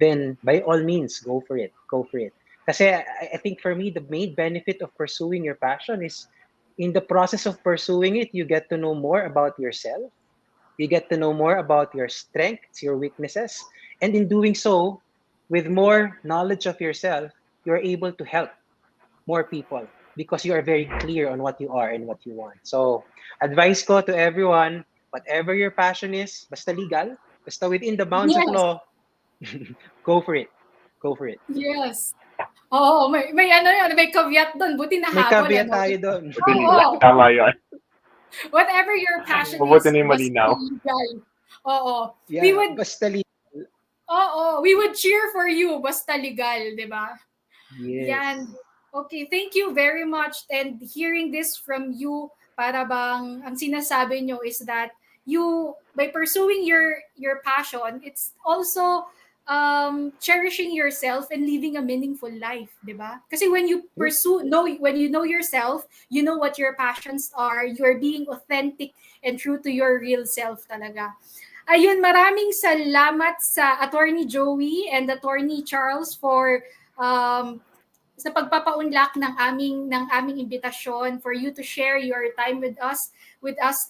then by all means, go for it. Go for it. Kasi I think for me, the main benefit of pursuing your passion is in the process of pursuing it, you get to know more about yourself. You get to know more about your strengths, your weaknesses. And in doing so, with more knowledge of yourself, you're able to help more people because you are very clear on what you are and what you want. So, advice ko to everyone, whatever your passion is, basta legal, basta within the bounds of Yes, law, go for it. Go for it. yes. Oo, may ano yun, may caveat doon. Buti na May habol, caveat ano? tayo doon. Oo. Tama yun. Whatever your passion Mabuti is, na yung basta malinaw. legal. Oo. Yeah, basta legal. We would cheer for you, basta legal, di ba? Yes. Yan. Okay, thank you very much. And hearing this from you, para bang ang sinasabi nyo is that you, by pursuing your passion, it's also cherishing yourself and living a meaningful life, di ba? Kasi when you when you know yourself, you know what your passions are, you're being authentic and true to your real self talaga. Ayun, maraming salamat sa Attorney Joey and Attorney Charles for sa pagpapaunlak ng aming imbitasyon for you to share your time with us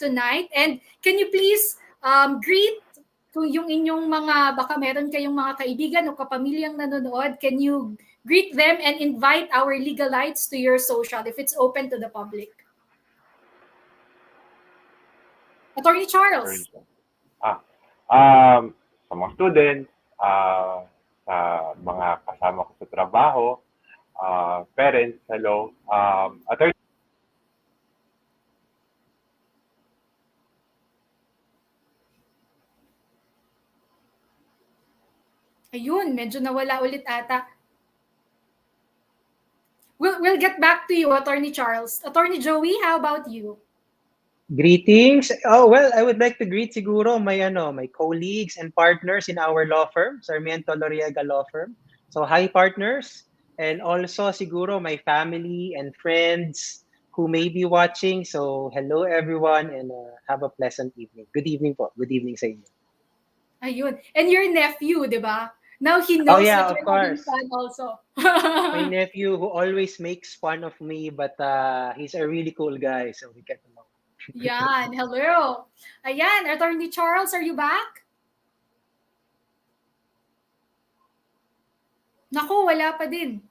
tonight. And can you please greet kung yung inyong mga, baka meron kayong mga kaibigan o kapamilyang nanonood, can you greet them and invite our legalites to your social if it's open to the public? Attorney Charles. Sa mga students, sa mga kasama ko sa trabaho, parents, hello. Attorney. Ayun, medyo nawala ulit ata. We'll get back to you, Attorney Charles. Attorney Joey, how about you? Greetings. Oh, well, I would like to greet siguro my colleagues and partners in our law firm, Sarmiento Loriega Law Firm. So, hi partners, and also siguro my family and friends who may be watching. So, hello everyone and have a pleasant evening. Good evening po. Good evening sa inyo. Ayun. And your nephew, di ba? Now he knows that of you're course. having fun also. My nephew who always makes fun of me, but he's a really cool guy, so we get along. Yan, hello. Ayan, Attorney Charles, are you back? Naku, wala pa din.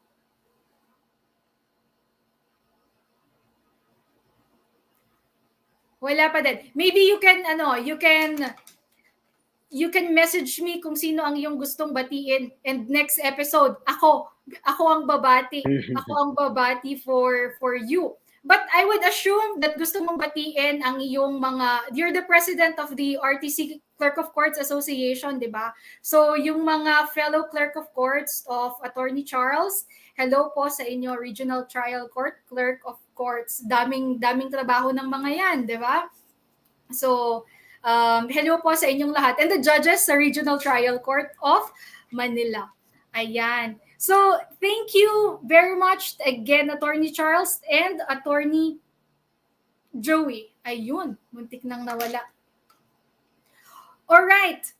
Wala pa din. Maybe you can message me kung sino ang iyong gustong batiin, and next episode ako ang babati. Ako ang babati for you. But I would assume that gusto mong batiin ang iyong mga, you're the president of the RTC Clerk of Courts Association, di ba? So yung mga fellow Clerk of Courts of Attorney Charles, hello po sa inyo, Regional Trial Court, Clerk of Courts. Daming trabaho ng mga yan, di ba? So, hello po sa inyong lahat. And the judges sa Regional Trial Court of Manila. Ayan. So, thank you very much again, Attorney Charles and Attorney Joey. Ayun, muntik nang nawala. Alright.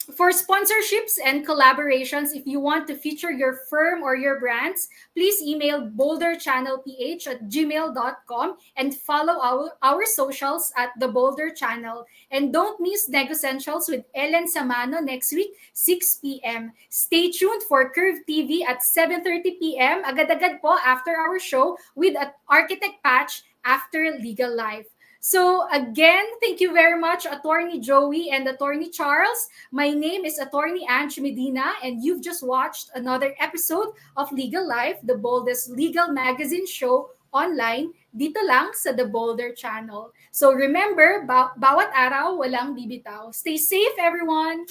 For sponsorships and collaborations, if you want to feature your firm or your brands, please email boulderchannelph@gmail.com and follow our socials at the Boulder Channel. And don't miss Negocentials with Ellen Samano next week, 6 p.m. Stay tuned for Curve TV at 7:30 p.m. Agad-agad po after our show with Architect Patch after Legal Life. So again, thank you very much, Attorney Joey and Attorney Charles. My name is Attorney Ange Medina, and you've just watched another episode of Legal Life, the boldest legal magazine show online, dito lang sa The Boulder Channel. So remember, bawat araw walang bibitaw. Stay safe, everyone!